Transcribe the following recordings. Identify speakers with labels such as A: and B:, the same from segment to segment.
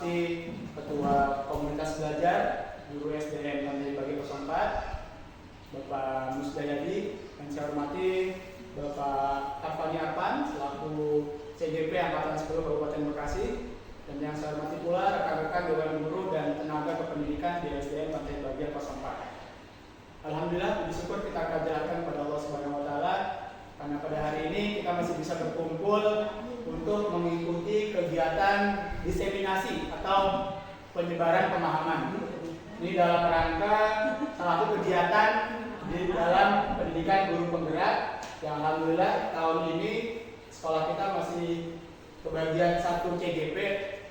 A: hormati Ketua Komunitas Belajar Guru SDN Lantai Bagi 04 Bapak Musdayadi, dan saya hormati Bapak Arfani Arpan selaku CGP Angkatan 10 Kabupaten Bekasi, dan yang saya hormati pula rekan-rekan Dewan Guru dan tenaga kependidikan di SDN Lantai Bagi 04. Alhamdulillah, puji syukur kita akan pada Allah Subhanahu wa taala karena pada hari ini kita masih bisa berkumpul untuk mengikuti kegiatan diseminasi atau penyebaran pemahaman. Ini dalam rangka salah satu kegiatan di dalam pendidikan guru penggerak yang alhamdulillah tahun ini sekolah kita masih kebagian satu CGP,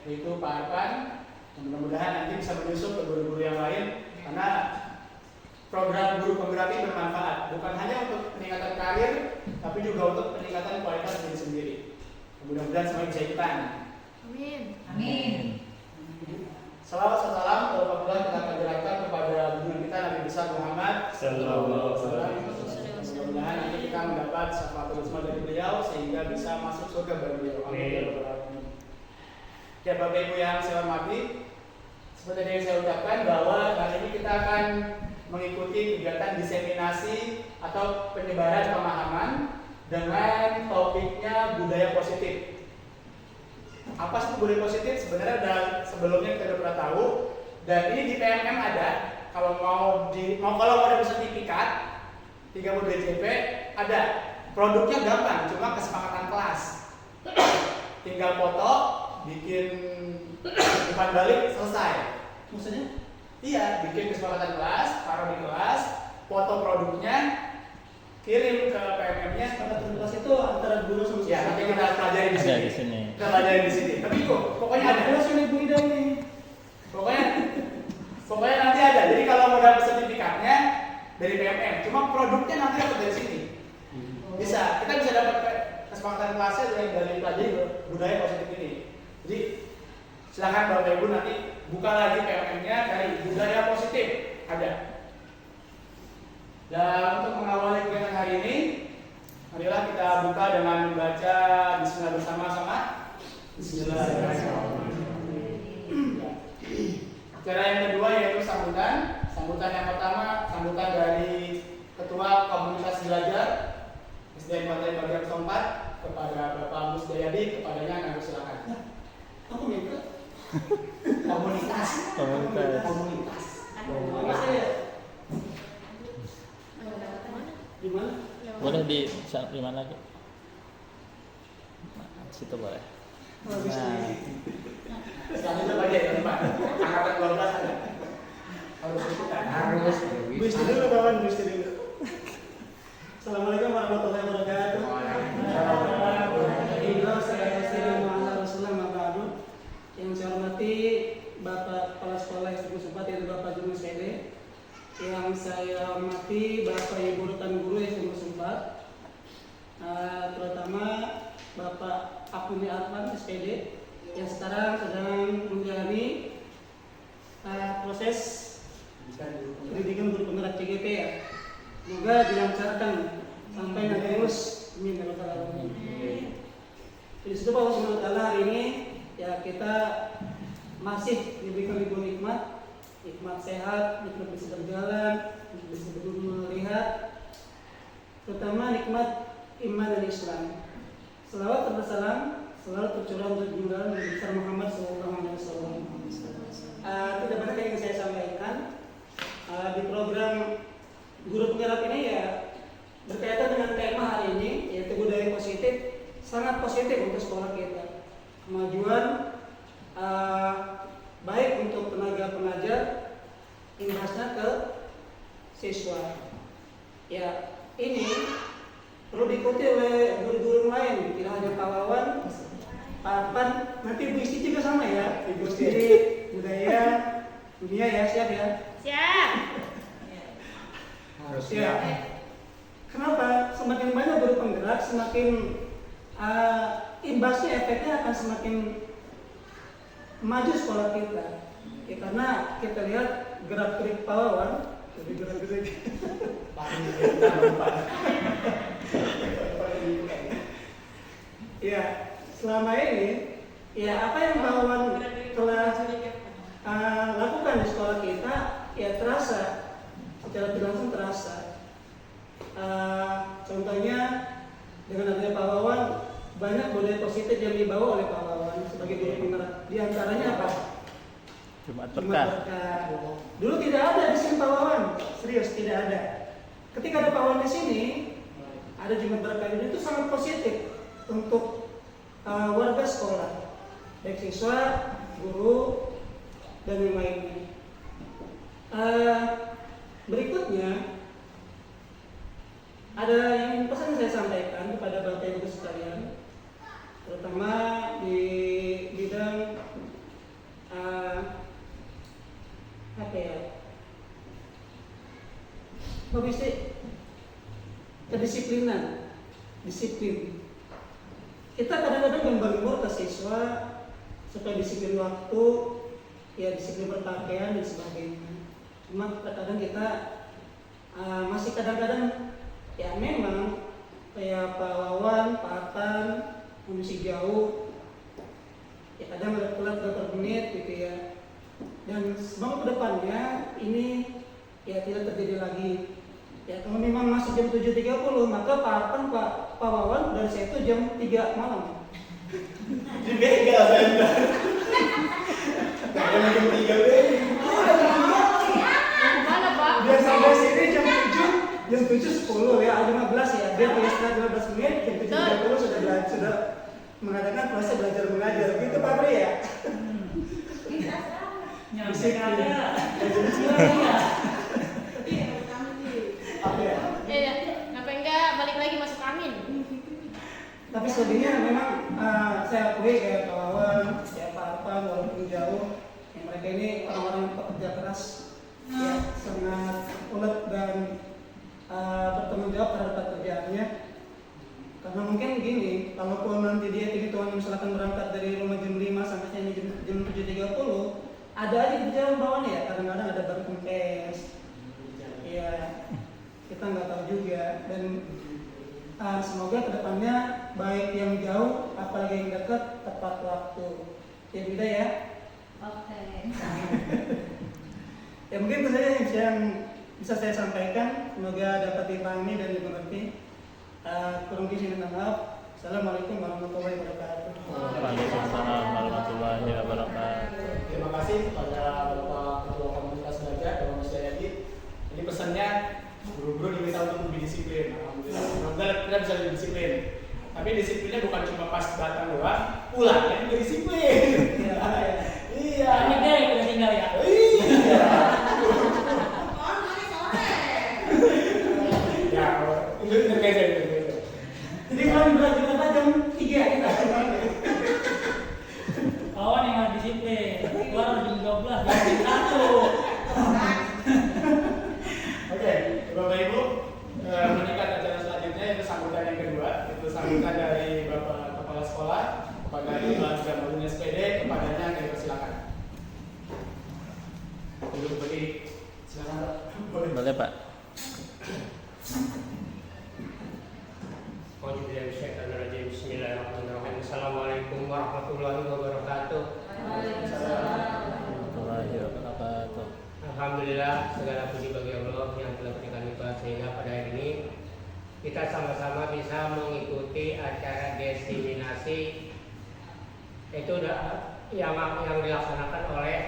A: yaitu Pak Arpan. Mudah-mudahan nanti bisa menyusul ke guru-guru yang lain karena program guru penggerak ini bermanfaat bukan hanya untuk peningkatan karir tapi juga untuk peningkatan kualitas diri sendiri. Mudah-mudahan semuanya bisa ikutan.
B: Amin.
C: Amin.
A: Salawat salam alhamdulillah kita akan gerakkan kepada junjungan kita Nabi besar Muhammad sallallahu alaihi wasallam. Mudah-mudahan nanti kita mendapat syafaatul uzma dari beliau sehingga bisa masuk surga bareng beliau. Amin. Ya Bapak Ibu yang saya hormati, seperti yang saya ucapkan bahwa hari ini kita akan mengikuti kegiatan diseminasi atau penyebaran pemahaman dengan topiknya budaya positif. Apa sih budaya positif? Sebenarnya sebelumnya kita sudah pernah tahu, dan ini di PMM ada. Kalau mau dapat sertifikat 30 DJP ada. Produknya gampang, cuma kesepakatan kelas. Tinggal foto, bikin umpan balik, selesai. Maksudnya? Iya, bikin kesepakatan kelas, taruh di kelas, foto produknya, kirim ke PMM-nya.
D: Kesepakatan kelas itu antara guru sama siswa.
A: Ya, nanti kita pelajari di sini.
C: Ada di sini.
A: Kita pelajari di sini. Tapi kok pokoknya ada.
D: Kelas ini Bu Ida nih.
A: Pokoknya nanti ada. Jadi kalau mau dapat sertifikatnya dari PMM, cuma produknya nanti dapat dari sini. Bisa. Kita bisa dapat kesepakatan kelasnya dari pelajari budaya positif ini. Jadi silakan Bapak Ibu nanti buka lagi PMM-nya dari budaya positif ada. Dan untuk mengawali kegiatan hari ini, marilah kita buka dengan membaca Bismillah bersama-sama. Bismillahirrahmanirrahim. Acara yang kedua yaitu sambutan. Sambutan yang pertama, sambutan dari Ketua Komunitas Belajar SDN Lantai Bagi 04 kepada Bapak Musdayadi, kepadanya kami silakan.
D: Aku minta
A: Komunitas.
D: Di mana?
C: Boleh di mana? Situ boleh. Nah,
A: Selanjutnya bagi yang keempat, angkatan 12 ada. Harus ikutan. Harus.
D: Bu Isti dulu kawan, Bu Isti dulu. Assalamualaikum warahmatullahi wabarakatuh. Yang saya hormati Bapak Kepala Sekolah SD 4 yaitu Bapak Junus PD. Yang saya hormati Bapak Ibu Rutan Guru SD 4. Terutama Bapak Akuni Arfan SPD yang sekarang sedang menjalani proses pendidikan guru penggerak CGP ya. Semoga dilancarkan sampai nanti lulus. Amin. Jadi situ Pak Subhanahu wa taala hari ini ya kita masih diberikan ribuan nikmat sehat, nikmat bisa berjalan, nikmat bisa melihat, terutama nikmat iman dan Islam. Selawat dan salam selalu tercurah untuk junjungan Nabi besar Muhammad SAW. Tidak banyak yang saya sampaikan di program guru penggerak ini ya berkaitan dengan tema hari ini yaitu budaya positif, sangat positif untuk sekolah kita. Kemajuan baik untuk tenaga pengajar imbasnya ke siswa. Ya ini perlu diikuti oleh guru-guru lain, tidak hanya Pak Wawan, Pak Arpan, nanti Bu Isti juga sama ya, Ibu Isti budaya dunia ya, siap ya?
B: Siap.
A: Harus
D: Ya. Kenapa? Semakin banyak guru penggerak, semakin imbasnya, efeknya akan semakin maju sekolah kita. Ya, karena kita lihat gerak-gerik Pak Wawan, jadi gerak-gerik. Ya, selama ini, ya apa yang Pak Wawan telah lakukan di sekolah kita, ya terasa, secara tidak langsung terasa. Contohnya dengan adanya Pak Wawan, banyak budaya positif yang dibawa oleh Pak Wawan sebagai guru penggerak. Di antaranya apa?
C: Jumat
D: Jumat
C: berkah.
D: berkah. Dulu tidak ada di sini Pak Wawan, serius tidak ada. Ketika ada Pak Wawan di sini, ada Jumat berkah, dan itu sangat positif untuk warga sekolah, baik siswa, guru, dan yang lainnya. Berikutnya ada yang pesan saya sampaikan kepada Bapak Ibu sekalian, terutama di bidang kedisiplinan, disiplin. Kita kadang-kadang gembor-gembor ke siswa supaya disiplin waktu, ya disiplin berpakaian dan sebagainya. Cuma kadang kita masih kadang-kadang ya memang kayak Pak Wawan, Pak Atan, masih jauh. Ya kadang ada telat beberapa menit gitu ya. Dan semoga kedepannya ini ya tidak terjadi lagi. Ya kalau memang masuk jam 7.30, maka Pak Atan, Pak Wawan dari saya itu jam 3 malam.
A: Begal saya udah. Jam 3 deh.
B: Mana Pak?
D: Biar sampai sini jam 7.10 ya, 15 ya. Biar istirahat 15 menit, jam 7.30 sudah mengadakan proses belajar mengajar. Gitu Pak Pri ya.
B: Nyampe ada. Iya, kenapa enggak balik lagi masuk angin?
D: Tapi selebihnya memang saya akui kayak Pak Wawan, ya Pak Arfan, walaupun jauh, ya mereka ini orang-orang yang pekerja keras, ya sangat ulet dan bertanggung jawab terhadap pekerjaannya. Karena mungkin gini, kalaupun nanti dia hitungan misalkan berangkat dari rumah jam 5 sampai sini jam 7.30, ada aja di jalan bawahnya ya, kadang-kadang ada ban kempes, ya kita nggak tahu juga. Dan semoga kedepannya baik yang jauh apalagi yang dekat tepat waktu. Ya beda ya.
B: Oke.
D: Ya mungkin itu saja yang bisa saya sampaikan. Semoga dapat dipahami dan dimengerti. Kurang lebih minta maaf. Assalamualaikum warahmatullahi wabarakatuh.
C: Waalaikumsalam warahmatullahi wabarakatuh.
A: Terima kasih kepada Bapak Ketua Komunitas Belajar Bapak Musdayadi. Ini pesannya guru-guru diminta untuk lebih disiplin. Alhamdulillah kita bisa lebih disiplin. Tapi disiplinnya bukan cuma pas datang doang, pulangnya juga disiplin. Iya.
B: Ini deh udah tinggal ya.
A: Iya. Ya, itu terkait.
D: Jadi kalau belajar kita jam 3 kita.
B: Kawan yang nggak disiplin, keluar jam 12, jam 1.
A: Oke, Bapak Ibu, meningkat acara selanjutnya itu sambutan yang kedua, itu sambutan dari Bapak Kepala Sekolah kepada Ibu Madunya SPD, kepadanya kami persilakan. Duduk berdiri, silakan Pak.
C: Boleh Pak.
E: Bismillahirrahmanirrahim. Assalamualaikum warahmatullahi wabarakatuh.
C: Warahmatullahi wabarakatuh.
E: Alhamdulillah, segala puji bagi Allah yang telah berikan nikmat sehingga pada hari ini kita sama-sama bisa mengikuti acara diseminasi itu yang dilaksanakan oleh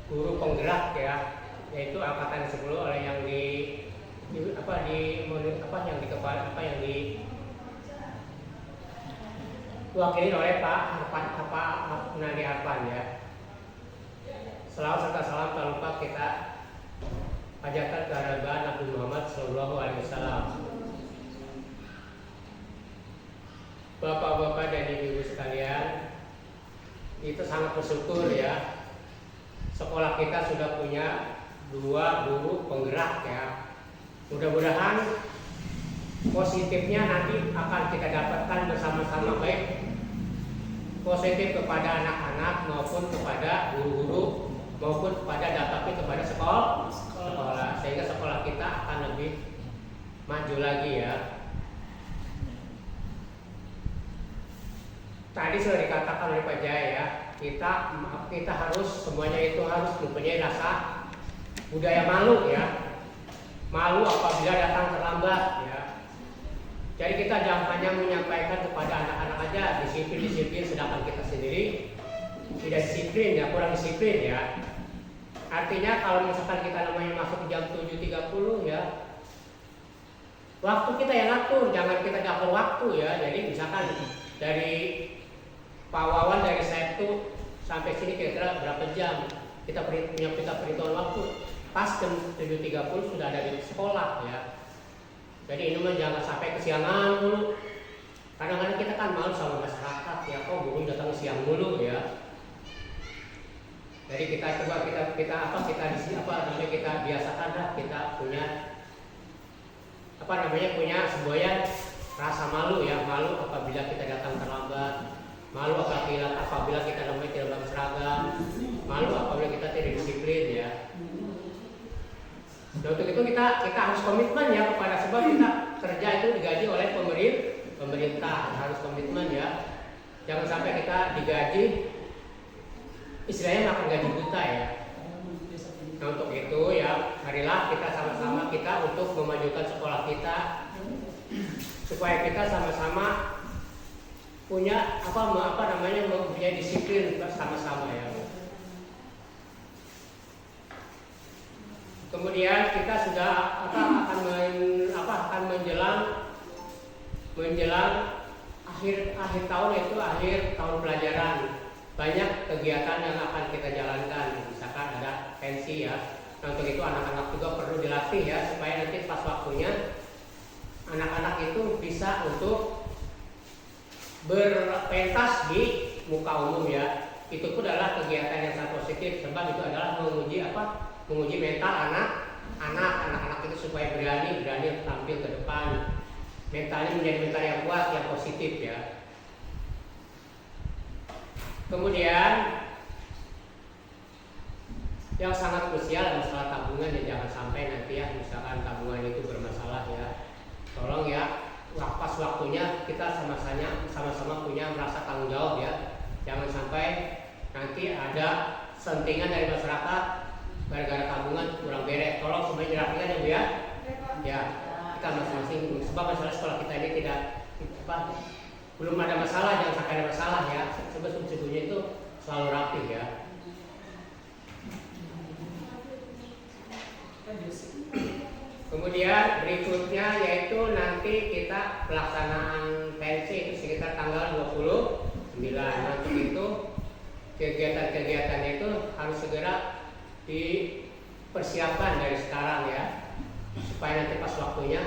E: guru penggerak ya, yaitu angkatan 10 oleh yang diwakili oleh Pak Nadi Arfan ya. Selawat serta salam tak lupa kita ajarkan kehadiran Nabi Muhammad SAW. Bapak-bapak dan ibu-ibu sekalian, itu sangat bersyukur ya. Sekolah kita sudah punya 2 guru penggerak ya. Mudah-mudahan positifnya nanti akan kita dapatkan bersama-sama, baik positif kepada anak-anak maupun kepada guru-guru maupun kepada sekolah, sehingga sekolah kita akan lebih maju lagi ya. Tadi dikatakan oleh Pak Jaya ya, kita harus semuanya itu harus mempunyai rasa budaya malu ya. Malu apabila datang terlambat ya. Jadi kita jangan hanya menyampaikan kepada anak-anak aja disiplin, sedangkan kita sendiri tidak disiplin ya, kurang disiplin ya. Artinya kalau misalkan kita namanya masuk jam 7.30 ya, waktu kita yang ngatur, jangan kita gagal waktu ya. Jadi misalkan dari Pak Wawan dari Sabtu sampai sini kira-kira berapa jam, kita punya perhitungan waktu. Pas jam 7.30 sudah ada di sekolah ya. Jadi ini mah jangan sampai kesiangan dulu. Kadang-kadang kita kan malu sama masyarakat ya, kok guru datang siang dulu ya. Jadi kita coba kita biasakan lah, kita punya punya semboyan rasa malu ya, malu apabila kita datang terlambat, malu apabila kita namanya tidak berseragam, malu apabila kita tidak disiplin ya. Dan untuk itu kita harus komitmen ya kepada, sebab kita kerja itu digaji oleh pemerintah, harus komitmen ya. Jangan sampai kita digaji istilahnya makan gaji buta ya. Nah untuk itu ya, marilah kita sama-sama kita untuk memajukan sekolah kita, supaya kita sama-sama punya mempunyai disiplin sama-sama ya. Kemudian kita sudah akan menjelang akhir tahun, itu akhir tahun pelajaran. Banyak kegiatan yang akan kita jalankan, misalkan ada pensi ya. Nah, untuk itu anak-anak juga perlu dilatih ya, supaya nanti pas waktunya anak-anak itu bisa untuk berpentas di muka umum ya. Itu pun adalah kegiatan yang sangat positif, sebab itu adalah menguji mental anak-anak itu supaya berani tampil ke depan. Mentalnya menjadi mental yang kuat, yang positif ya. Kemudian yang sangat krusial masalah tabungan ya, jangan sampai nanti ya misalkan tabungan itu bermasalah ya. Tolong ya, pas waktunya kita sama-sama punya merasa tanggung jawab ya. Jangan sampai nanti ada sentingan dari masyarakat gara-gara tabungan kurang beres. Tolong semuanya dirapikan ya Bu ya. Ya, kita masing-masing, sebab masalah sekolah kita ini belum ada masalah, jangan sampai ada masalah ya. Sebetulnya itu selalu rapi ya. Kemudian berikutnya yaitu nanti kita pelaksanaan pensi itu sekitar tanggal 29. Nanti itu kegiatan-kegiatan itu harus segera dipersiapkan dari sekarang ya, supaya nanti pas waktunya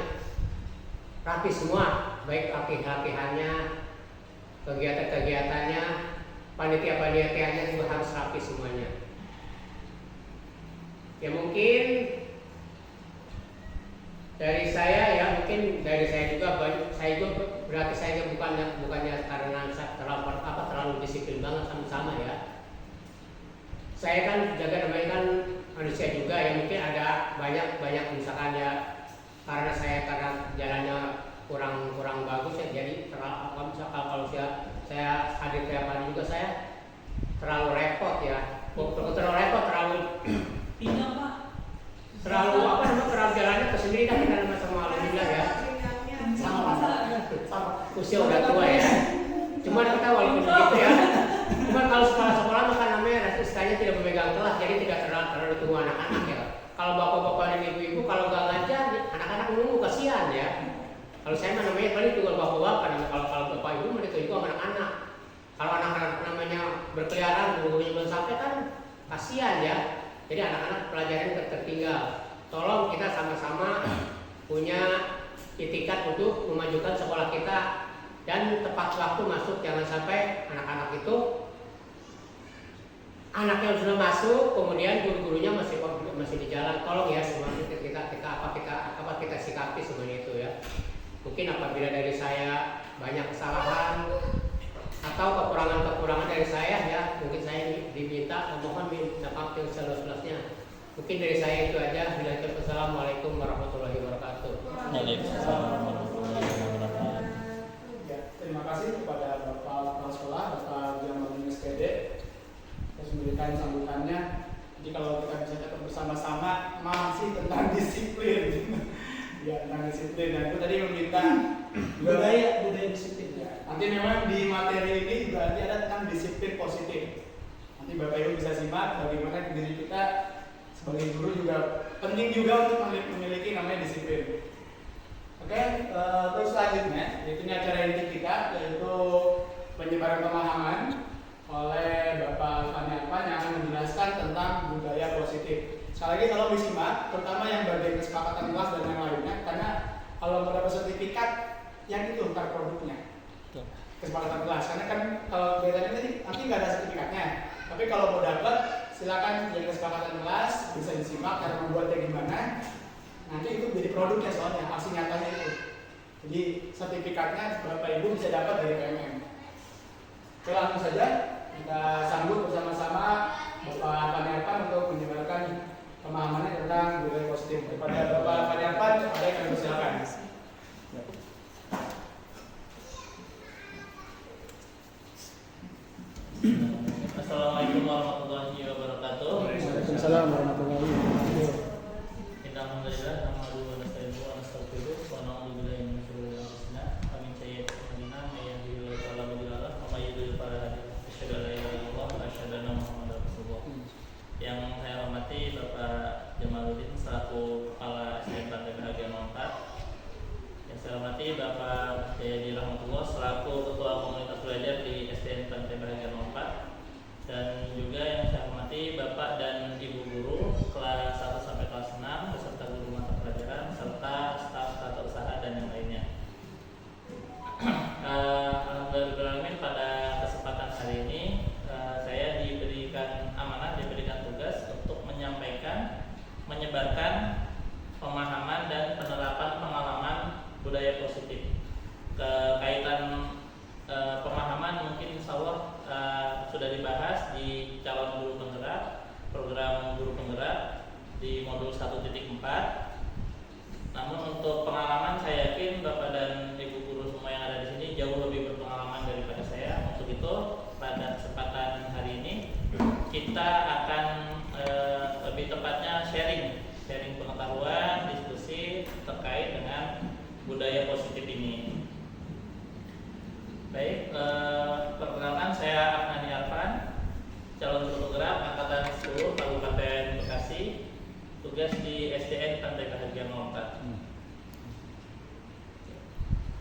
E: rapi semua, baik latihannya, kegiatan-kegiatannya, panitia-panitianya juga harus rapi semuanya. Ya mungkin dari saya ya, mungkin dari saya juga berarti saya bukannya karena terlalu disiplin banget sama ya. Saya kan jaga namanya kan manusia juga ya, mungkin ada banyak misalkan ya, karena jalannya kurang bagus ya, jadi misalkan kalau saya hadir tiap hari juga saya terlalu repot ya, terlalu jalannya ke sendiri kan, kita sama alhamdulillah ya, usia udah tua ya. Cuman kita walaupun begitu ya, cuman kalau sekolah kan namanya istilahnya tidak memegang kelas, jadi tidak terlalu tunggu anak-anak ya. Kalau bapak-bapak dan ibu-ibu kalau nggak ngajar, anak-anak nunggu, kasihan ya. Kalau saya namanya paling tunggu bapak-bapak, kalau bapak ibu mau ditunggu sama anak-anak. Kalau anak-anak namanya berkeliaran, gurunya belum sampai kan kasihan ya. Jadi anak-anak pelajaran tertinggal. Tolong kita sama-sama punya itikat untuk memajukan sekolah kita dan tepat waktu masuk, jangan sampai anak-anak itu anaknya sudah masuk kemudian guru-gurunya masih di jalan. Tolong ya semuanya kita sikapi semuanya itu ya. Mungkin apabila dari saya banyak kesalahan atau kekurangan dari saya ya, mungkin saya diminta mohon minta maaf yang seluas-luasnya. Mungkin dari saya itu aja. Assalamualaikum warahmatullahi wabarakatuh.
C: Waalaikumsalam warahmatullahi wabarakatuh.
A: Ya, terima kasih kepada Bapak Kepala Sekolah, Bapak memberikan sambutannya. Jadi kalau kita bisa tetap bersama-sama masih tentang disiplin. Ya, tentang disiplin. Dan itu tadi meminta
D: budaya disiplin.
A: ya. Nanti memang di materi ini juga nanti ada tentang disiplin positif. Nanti Bapak Ibu bisa simak bagaimana diri kita sebagai guru juga penting juga untuk memiliki namanya disiplin. Oke, terus selanjutnya yaitu acara inti kita yaitu penyebaran pemahaman oleh Bapak Fani Arfan yang akan menjelaskan tentang budaya positif. Sekali lagi kalau disimak, terutama yang bagian kesepakatan kelas dan yang lainnya, karena kalau mau dapat sertifikat yang itu ntar produknya kesepakatan kelas. Karena kan kalau biasanya nanti nggak ada sertifikatnya, tapi kalau mau dapat silakan yang kesepakatan kelas bisa disimak cara membuatnya gimana. Nanti itu jadi produknya soalnya hasil nyatanya itu. Jadi sertifikatnya Bapak Ibu bisa dapat dari PMM. Oke, langsung saja kita sambut bersama-sama Bapak Fani Arfan untuk menyebarkan pemahamannya tentang budaya positif. Kepada Bapak Fani Arfan, kepada kami persilakan.
C: Assalamualaikum warahmatullahi wabarakatuh.
A: Waalaikumsalam warahmatullahi wabarakatuh.
C: Alhamdulillah, nahmaduhu wa nasta'inuhu wa nastaghfiruh wa na'udzu billahi min shururi anfusina wa min sayyiati a'malina may yahdihillahu fala mudilla lahu wa may yudlil fala hadiya lahu. Asyhadu an la ilaha illallah wa asyhadu anna Muhammadar Rasulullah. Yang saya hormati Bapak Jamaluddin selaku Kepala SDN Pantai Bahagia 04. Yang saya hormati Bapak Jayadi Rahmatullah selaku Ketua Komunitas Belajar di SDN Pantai Bahagia 04. Dan juga yang saya hormati Bapak dan Ibu guru kelas 1 sampai kelas 6 beserta guru mata pelajaran serta staf tata usaha dan yang lainnya. Alhamdulillah pada kesempatan hari ini saya diberikan amanah, diberikan tugas untuk menyebarkan pemahaman dan penerapan pengalaman budaya positif. Kaitan pemahaman mungkin insya Allah sudah dibahas di calon guru penggerak, program guru penggerak di modul 1.4. Namun untuk pengalaman saya yakin Bapak dan Ibu guru semua yang ada di sini jauh lebih berpengalaman daripada saya. Untuk itu pada kesempatan hari ini kita akan lebih tepatnya sharing pengetahuan, diskusi terkait dengan budaya positif ini. Baik, perkenalkan saya Afnani Arfan, calon guru penggerak angkatan 10 Kabupaten Bekasi, tugas di SDN Pantai Bahagia 04.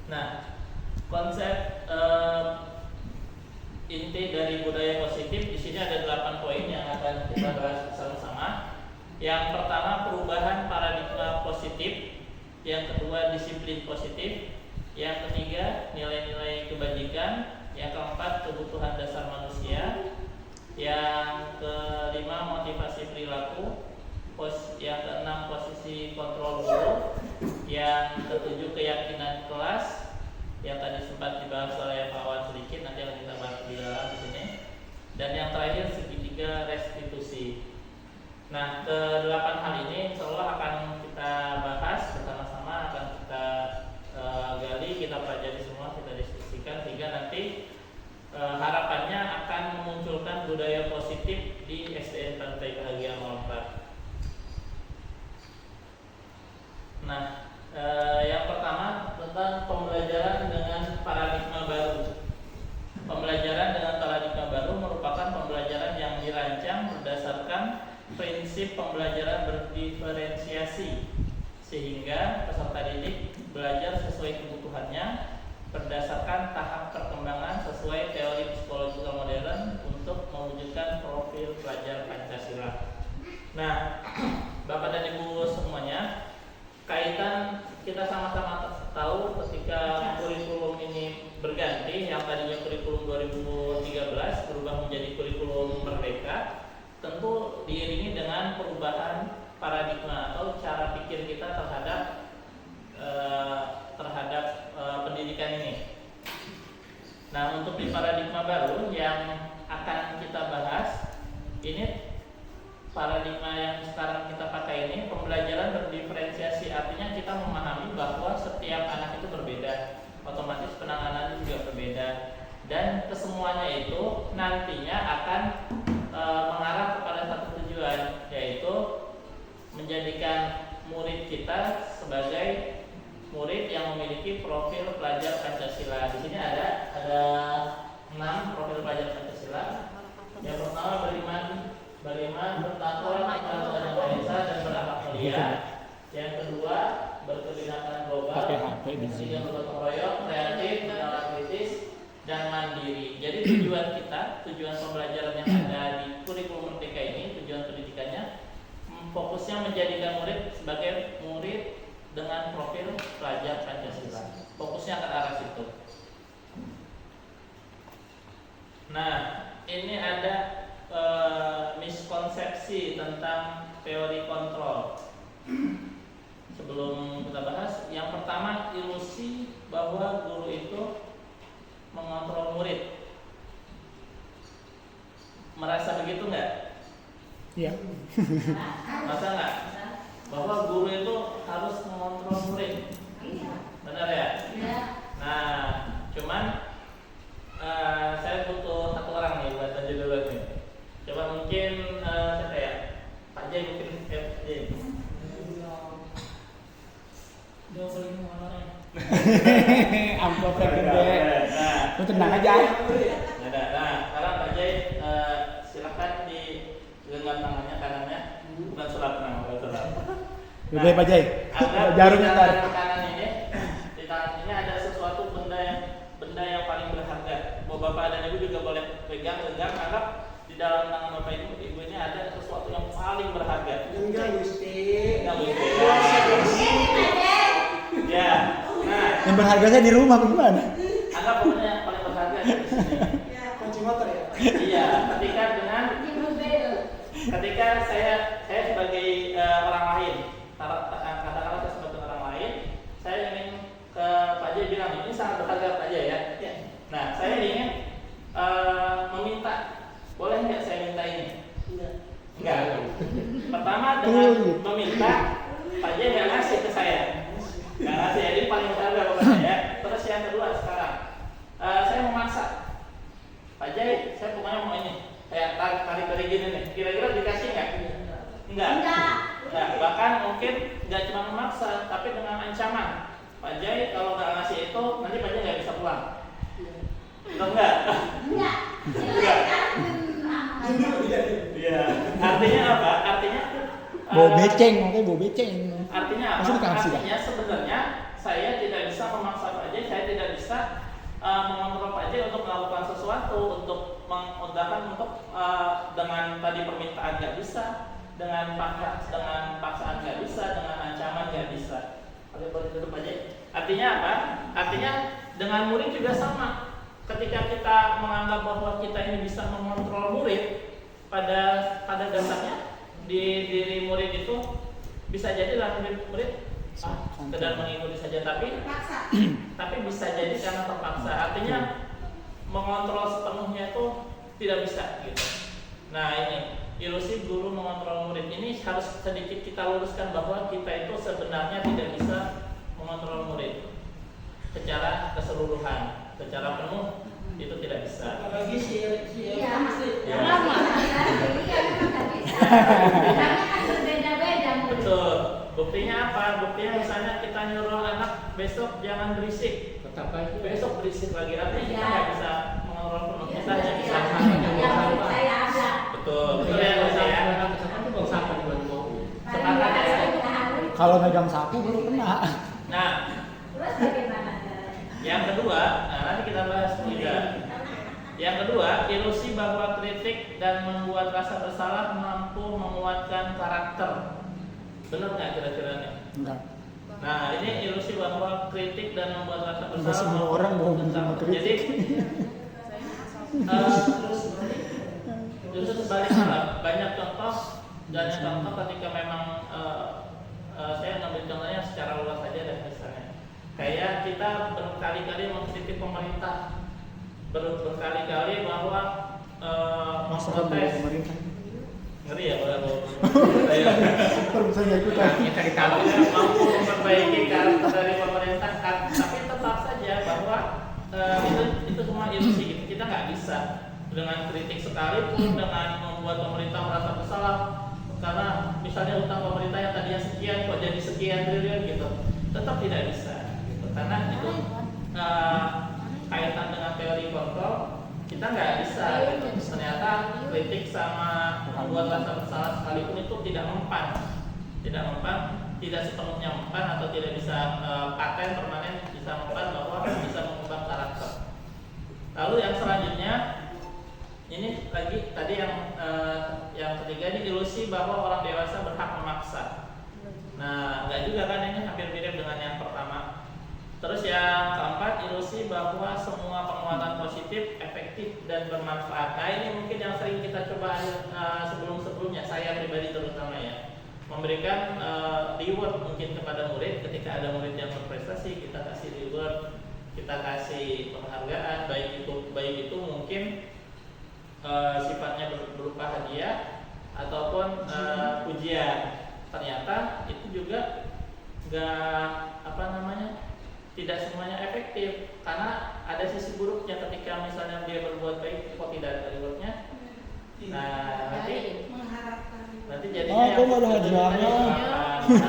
C: Nah, konsep inti dari budaya positif di sini ada 8 poin yang akan kita bahas bersama-sama. Yang pertama, perubahan paradigma positif. Yang kedua, disiplin positif. Yang ketiga, nilai-nilai kebajikan. Yang keempat, kebutuhan dasar manusia. Yang kelima, motivasi perilaku. Yang keenam, posisi kontrol guru. Yang ketujuh, keyakinan kelas. Yang tadi sempat dibahas oleh Pak Wan sedikit, nanti akan kita bahas di dalam di sini. Dan yang terakhir, segitiga restitusi. Nah, ke-8 hal ini insya Allah akan kita bahas bersama-sama, akan kita gali, kita pelajari semua, kita diskusikan sehingga nanti harapannya akan memunculkan budaya positif di SDN Pantai Bahagia 04. Nah, yang pertama tentang pembelajaran dengan paradigma baru. Pembelajaran dengan paradigma baru merupakan pembelajaran yang dirancang berdasarkan prinsip pembelajaran berdiferensiasi sehingga peserta didik belajar sesuai kebutuhannya berdasarkan tahap perkembangan sesuai teori psikologi modern untuk mewujudkan profil pelajar Pancasila. Nah, Bapak dan Ibu semuanya, kaitan kita sama-sama tahu ketika kurikulum ini berganti, yang tadinya kurikulum 2013 berubah menjadi kurikulum Merdeka, tentu diiringi dengan perubahan paradigma atau cara pikir kita terhadap pendidikan ini. Nah, untuk di paradigma baru yang akan kita bahas, ini paradigma yang sekarang kita pakai ini pembelajaran berdiferensiasi, artinya kita memahami bahwa setiap anak itu berbeda, otomatis penanganan juga berbeda, dan kesemuanya itu nantinya akan bertakwa kepada Tuhan Yang Maha Esa dan berakhlak mulia. Yang kedua, berkebinekaan global.
A: Pakai HP di
C: Yang
A: sini.
C: ketiga, bergotong royong, kreatif, bernalar kritis, dan mandiri. Jadi tujuan kita, tujuan pembelajaran yang ada di kurikulum Merdeka ini, tujuan pendidikannya fokusnya menjadikan murid sebagai murid dengan profil pelajar Pancasila. Fokusnya ke arah situ. Nah, ini ada miskonsepsi tentang teori kontrol. Sebelum kita bahas, yang pertama ilusi bahwa guru itu mengontrol murid. Merasa begitu nggak?
A: Iya.
C: Masa nggak? Bahwa guru itu harus mengontrol murid. Benar ya? Nah, cuman saya butuh satu orang nih buat tanya dulu nih. Coba mungkin siapa ya? Pak Jai mungkin Pak Jai.
B: Dia paling mana?
A: Amplopnya gede.
C: Nah,
A: Lu tenang aja.
C: ada. Nah, sekarang Pak Jai silakan digenggam tangannya kanannya. Bukan sulap, bukan sulap.
A: Lebih Pak Jai.
C: Ada
A: Jarumnya
C: di
A: ntar.
C: tangan kanan ini. Di tangan ini ada sesuatu benda yang paling berharga. Bapak dan Ibu juga boleh pegang. Anggap di dalam tangan Bapak Ibu ini ada sesuatu yang paling berharga.
D: Enggak Gusti.
C: Enggak mungkin. Ya. Nah,
A: Yang berharga saya di rumah bagaimana?
C: anggap pokoknya yang paling berharga di sini.
D: Kunci motor ya.
C: Iya, ketika saya sebagai orang lain, katakanlah saya sebagai orang lain, saya ingin ke Pak Jai bilang ini sangat berharga Pak Jai ya. Nah, saya ingin meminta, boleh nggak saya minta ini? Enggak. Pertama dengan meminta, Pak Jai nggak ngasih ke saya. Nggak ngasih, jadi paling berharga pokoknya ya. Terus yang kedua sekarang, saya memaksa, Pak Jai, saya pokoknya mau ini. Kayak tarik gini nih. Kira-kira dikasih nggak? Enggak. Nah, bahkan mungkin nggak cuma memaksa, tapi dengan ancaman. Pak Jai kalau nggak ngasih itu, nanti Pak Jai nggak bisa pulang. Enggak. Iya. Artinya apa? Artinya
A: Bawa beceng, makanya bawa beceng.
C: Artinya apa?
A: Maksudnya dikasih,
C: Artinya sebenarnya saya tidak bisa memaksa Pak Jai, saya tidak bisa mengontrol Pak Jai untuk melakukan sesuatu, untuk mengundangkan untuk dengan tadi permintaan nggak bisa, dengan paksaan nggak bisa, dengan ancaman nggak bisa. Boleh tutup Pak Jai. Artinya apa? Artinya dengan murid juga sama. Ketika kita menganggap bahwa kita ini bisa mengontrol murid, pada dasarnya di diri murid itu bisa jadi lah murid sekedar mengikuti saja, tapi bisa jadi karena terpaksa. Artinya mengontrol sepenuhnya itu tidak bisa gitu. Nah, ini ilusi guru mengontrol murid ini harus sedikit kita luruskan bahwa kita itu sebenarnya tidak bisa mengontrol murid secara keseluruhan, secara penuh itu tidak bisa.
D: Apalagi si
C: Betul. Buktinya apa? Buktinya misalnya kita nyuruh anak besok jangan berisik.
E: Tetap aja.
C: Besok berisik lagi. Artinya kita nggak bisa mengontrol penuh. Kita hanya bisa. Betul. Betul ya saya. Sepakat ya.
A: Kalau megang sapu baru kena.
C: Nah, yang kedua, nanti kita bahas juga. Yang kedua, ilusi bahwa kritik dan membuat rasa bersalah mampu menguatkan karakter. Benar nggak kira-kira nih?
A: Enggak.
C: Nah, ini ilusi bahwa kritik dan membuat rasa
A: Enggak
C: bersalah
A: semua orang mau menerima kritik.
C: Jadi, justru sebaliknya lah. Banyak contoh ketika memang saya ngambil contohnya secara luas saja dan misalnya. Kayak kita berkali-kali mengkritik pemerintah, berkali-kali bahwa
A: Masalah
C: memprotes.
A: pemerintah.
C: Ngeri ya kalau
A: Baru bisa nggak ikutan.
E: Kita ditahu.
C: mampu memperbaiki karakter dari pemerintah, tapi tetap saja bahwa itu semua ilusi gitu. Kita nggak bisa dengan kritik sekalipun, dengan membuat pemerintah merasa bersalah karena misalnya utang pemerintah yang tadinya sekian kok jadi sekian triliun gitu, tetap tidak bisa gitu. Karena itu kaitan dengan teori kontrol kita nggak bisa gitu. Ternyata kritik sama membuat rasa bersalah sekalipun itu tidak mempan, tidak sepenuhnya mempan atau tidak bisa paten permanen bisa mempan bahwa bisa mengubah karakter. Lalu yang selanjutnya ini lagi tadi yang ketiga ini ilusi bahwa orang dewasa berhak memaksa. Nah, nggak juga kan, ini hampir mirip dengan yang pertama. Terus yang keempat, ilusi bahwa semua penguatan positif, efektif dan bermanfaat. Nah, ini mungkin yang sering kita coba sebelum-sebelumnya, saya pribadi terutama ya, memberikan reward mungkin kepada murid. Ketika ada murid yang berprestasi, kita kasih reward, kita kasih penghargaan, baik itu mungkin sifatnya berupa hadiah ataupun pujian. Ternyata itu juga tidak semuanya efektif, karena ada sisi buruknya ketika misalnya dia berbuat baik kok tidak ada rewardnya. Nah, nanti jadinya
A: aku nggak ada hadiahnya.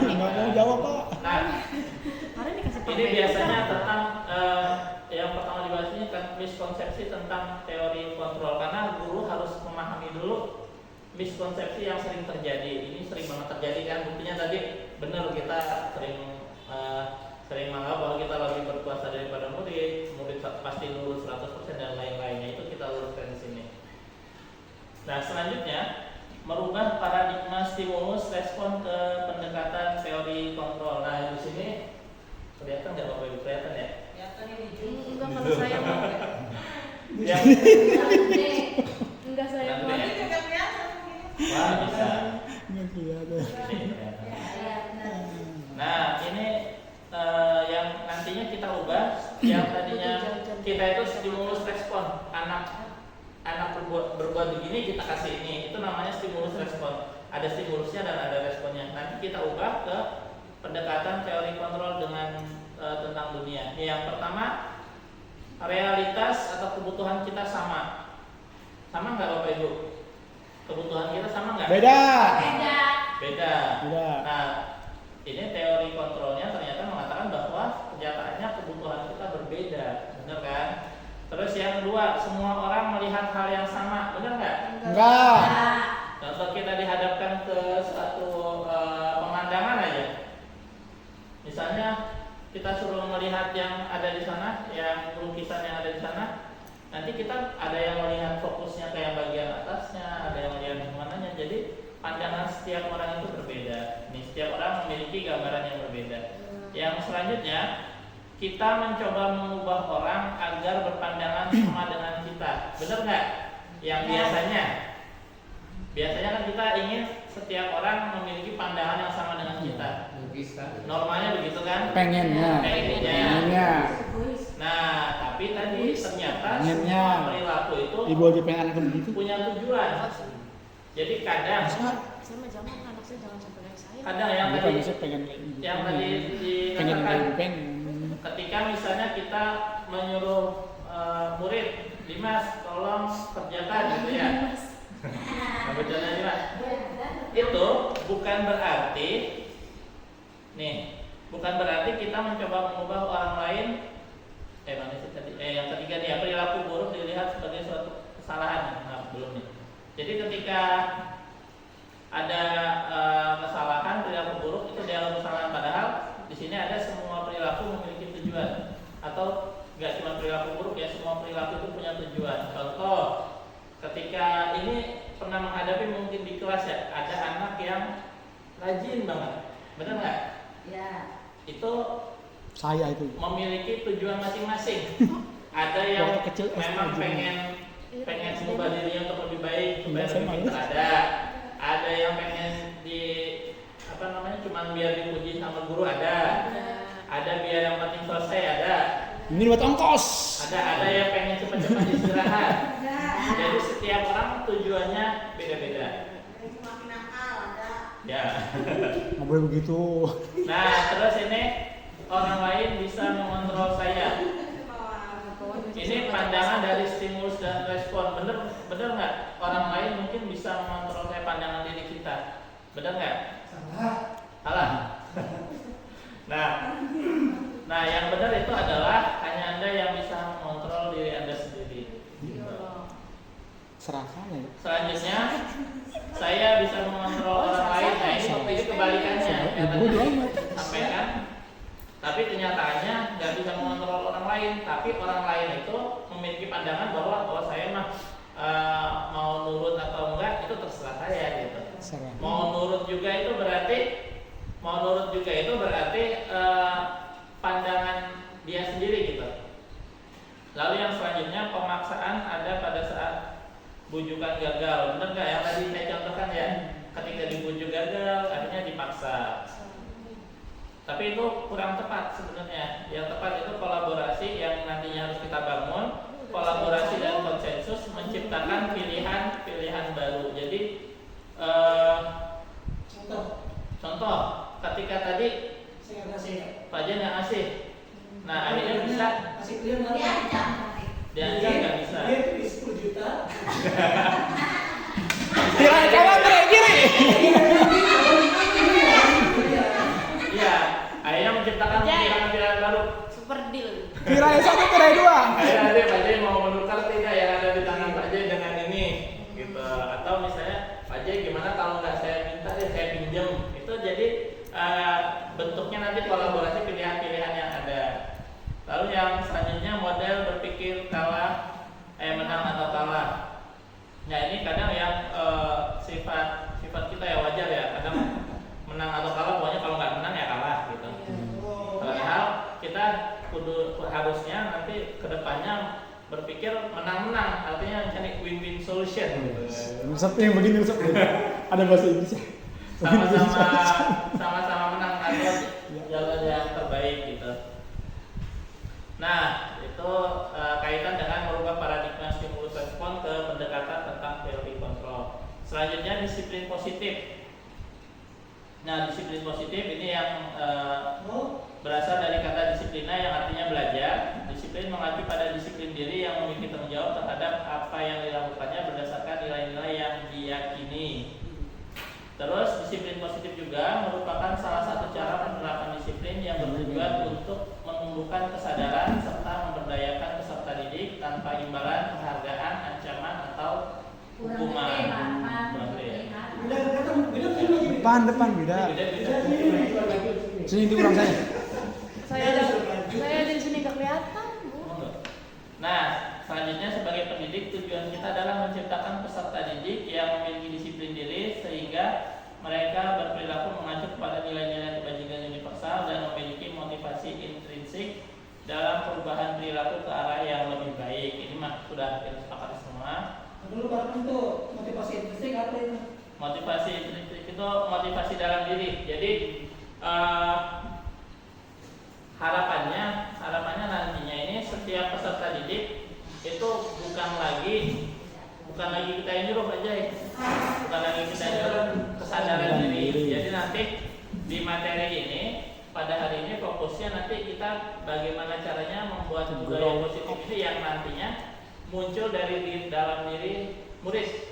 A: Nggak mau jawab, Pak.
C: Nah, ini biasanya tentang yang pertama dibahas ini kan miskonsepsi tentang teori kontrol, karena guru harus memahami dulu miskonsepsi yang sering terjadi. Ini sering banget terjadi kan, buktinya tadi benar kita sering menganggap bahwa kita lebih berkuasa daripada murid pasti lulus 100% dan lain-lainnya, itu kita luruskan di sini. Nah, selanjutnya merubah paradigma stimulus respon ke pendekatan teori kontrol. Nah, di sini kelihatan nggak Bapak Ibu, kelihatan ya?
F: Enggak, kalau saya mau.
C: Ya.
F: Enggak, saya mau.
C: Wah, bisa.
A: Nggak kelihatan.
C: Nah, ini yang nantinya kita ubah, yang tadinya kita itu stimulus respon, anak berbuat begini kita kasih ini, itu namanya stimulus respon. Ada stimulusnya dan ada responnya. Nanti kita ubah ke pendekatan teori kontrol dengan tentang dunia. Yang pertama, realitas atau kebutuhan kita sama nggak Bapak Ibu? Kebutuhan kita sama nggak? Beda. Nah, ini teori kontrolnya ternyata mengatakan bahwa kenyataannya kebutuhan kita berbeda, benar kan? Terus yang kedua, semua orang melihat hal yang sama, benar nggak?
A: Enggak.
C: Contoh kita dihadapkan ke suatu pemandangan aja. Misalnya kita suruh melihat yang ada di sana, yang lukisan yang ada di sana. Nanti kita ada yang melihat fokusnya kayak bagian atasnya, ada yang melihat mananya. Jadi pandangan setiap orang itu berbeda. Nih, setiap orang memiliki gambaran yang berbeda. Yang selanjutnya, kita mencoba mengubah orang agar berpandangan sama dengan kita. Benar nggak? Yang biasanya kan kita ingin setiap orang memiliki pandangan yang sama dengan kita. Normalnya begitu kan? Pengennya. Nah, tapi tadi ternyata semua perilaku itu
A: Ibu aja pengen anaknya begitu.
C: punya tujuan. Jadi kadang
F: Saya mah jangan anak saya jangan sampai kayak saya.
C: kadang yang
A: Bukan,
C: tadi
A: saya pengen kayak ibu.
C: dikatakan
A: pengen.
C: ketika misalnya kita menyuruh murid, Dimas tolong kerjakan gitu ya. Nah, bercanda Dimas. Itu bukan berarti kita mencoba mengubah orang lain. Yang ketiga nih ya, perilaku buruk dilihat sebagai suatu kesalahan. Nah, belum nih. Jadi ketika ada kesalahan, perilaku buruk itu dianggap kesalahan, padahal di sini ada semua perilaku memiliki tujuan, atau nggak cuma perilaku buruk ya, semua perilaku itu punya tujuan. Contoh, ketika ini pernah menghadapi mungkin di kelas ya, ada anak yang rajin banget, benar nggak?
F: Ya.
C: Itu
A: Saya itu.
C: memiliki tujuan masing-masing. Ada yang
A: Waktu kecil
C: memang
A: SD.
C: pengen mengubah dirinya untuk lebih baik, supaya
A: Iya,
C: lebih pintar, ada yang pengen cuman biar dipuji sama guru, ada biar yang penting selesai,
A: Ini buat ongkos.
C: ada yang pengen cepat-cepat istirahat. Jadi setiap orang tujuannya beda-beda. Ya.
A: Nggak boleh begitu.
C: Nah, terus ini orang lain bisa mengontrol saya. Ini pandangan dari stimulus dan respon. Bener nggak? Orang lain mungkin bisa mengontrol kayak pandangan diri kita. Bener nggak? Salah. Nah, yang benar itu adalah hanya Anda yang bisa mengontrol diri Anda sendiri.
A: Serakah ya.
C: Selanjutnya saya bisa mengontrol orang lain. Nah ini waktu itu kebalikannya yang tadi sampaikan. Tapi kenyataannya nggak bisa mengontrol orang lain. Tapi orang lain itu memiliki pandangan bahwa saya mah mau nurut atau enggak itu terserah saya gitu. Mau nurut juga itu berarti pandangan dia sendiri gitu. Lalu yang selanjutnya pemaksaan ada pada saat bujukan gagal. Benar nggak yang tadi saya contohkan ya? Ketika dibujuk gagal, akhirnya dipaksa. Tapi itu kurang tepat sebenarnya. Yang tepat itu kolaborasi yang nantinya harus kita bangun. Kolaborasi dan konsensus menciptakan pilihan baru. Jadi contoh ketika tadi
D: Saya kasih.
C: Pak Jen yang ngasih. Nah akhirnya bisa
D: kasih clear nanti.
C: dan nggak bisa.
D: Dia beli 10 juta.
A: Kira kawan kiri.
C: Iya, akhirnya menciptakan pilihan baru.
F: Super deal.
A: Kira 1, kira 2.
C: Akhirnya nanti Pak J mau menukar tidak yang ada di tangan Pak J dengan ini, gitu. Atau misalnya Pak J gimana kalau nggak saya minta deh saya pinjam. Itu jadi bentuknya nanti kolaborasi pilihan-pilihan yang ada. Lalu yang selanjutnya model berpikir menang atau kalah. Nah ini kadang yang sifat kita ya wajar ya. Kadang menang atau kalah, pokoknya kalau nggak menang ya kalah gitu. Padahal kita harusnya nanti kedepannya berpikir menang-menang, artinya mencari win-win solution. Gitu.
A: Yang begini ada bahasa Inggris.
C: Sama-sama menang atau jalan yang terbaik gitu. Nah itu kaitan dengan merubah paradigma stimulus respon ke pendekatan tentang teori kontrol. Selanjutnya disiplin positif. Nah disiplin positif ini yang berasal dari kata disiplina yang artinya belajar. Disiplin mengacu pada disiplin diri yang memiliki tanggung jawab terhadap apa yang dilakukannya berdasarkan nilai-nilai yang diyakini. Terus disiplin positif juga merupakan salah satu cara penerapan disiplin yang bertujuan untuk menumbuhkan kesadaran serta memberdayakan peserta didik tanpa imbalan, penghargaan, ancaman atau hukuman.
A: Depan beda. Sini itu kurang saya.
F: Saya di sini nggak kelihatan, Bu.
C: Nah, selanjutnya sebagai pendidik tujuan kita adalah menciptakan peserta didik yang memiliki disiplin diri sehingga mereka berperilaku mengacu kepada nilai-nilai kebajikan universal dan memiliki motivasi intrinsik dalam perubahan perilaku ke arah yang lebih baik. Ini mah sudah kita sepakati semua.
D: Dulu baru itu motivasi intrinsik apa itu?
C: Motivasi intrinsik itu motivasi dalam diri. Jadi harapannya nantinya ini setiap peserta didik itu bukan lagi kita yang nyuruh aja ya. Bukan lagi kita yang nyuruh, kesadaran diri. Jadi nanti di materi ini pada hari ini fokusnya nanti kita bagaimana caranya membuat budaya positif ini yang nantinya muncul dari dalam diri murid.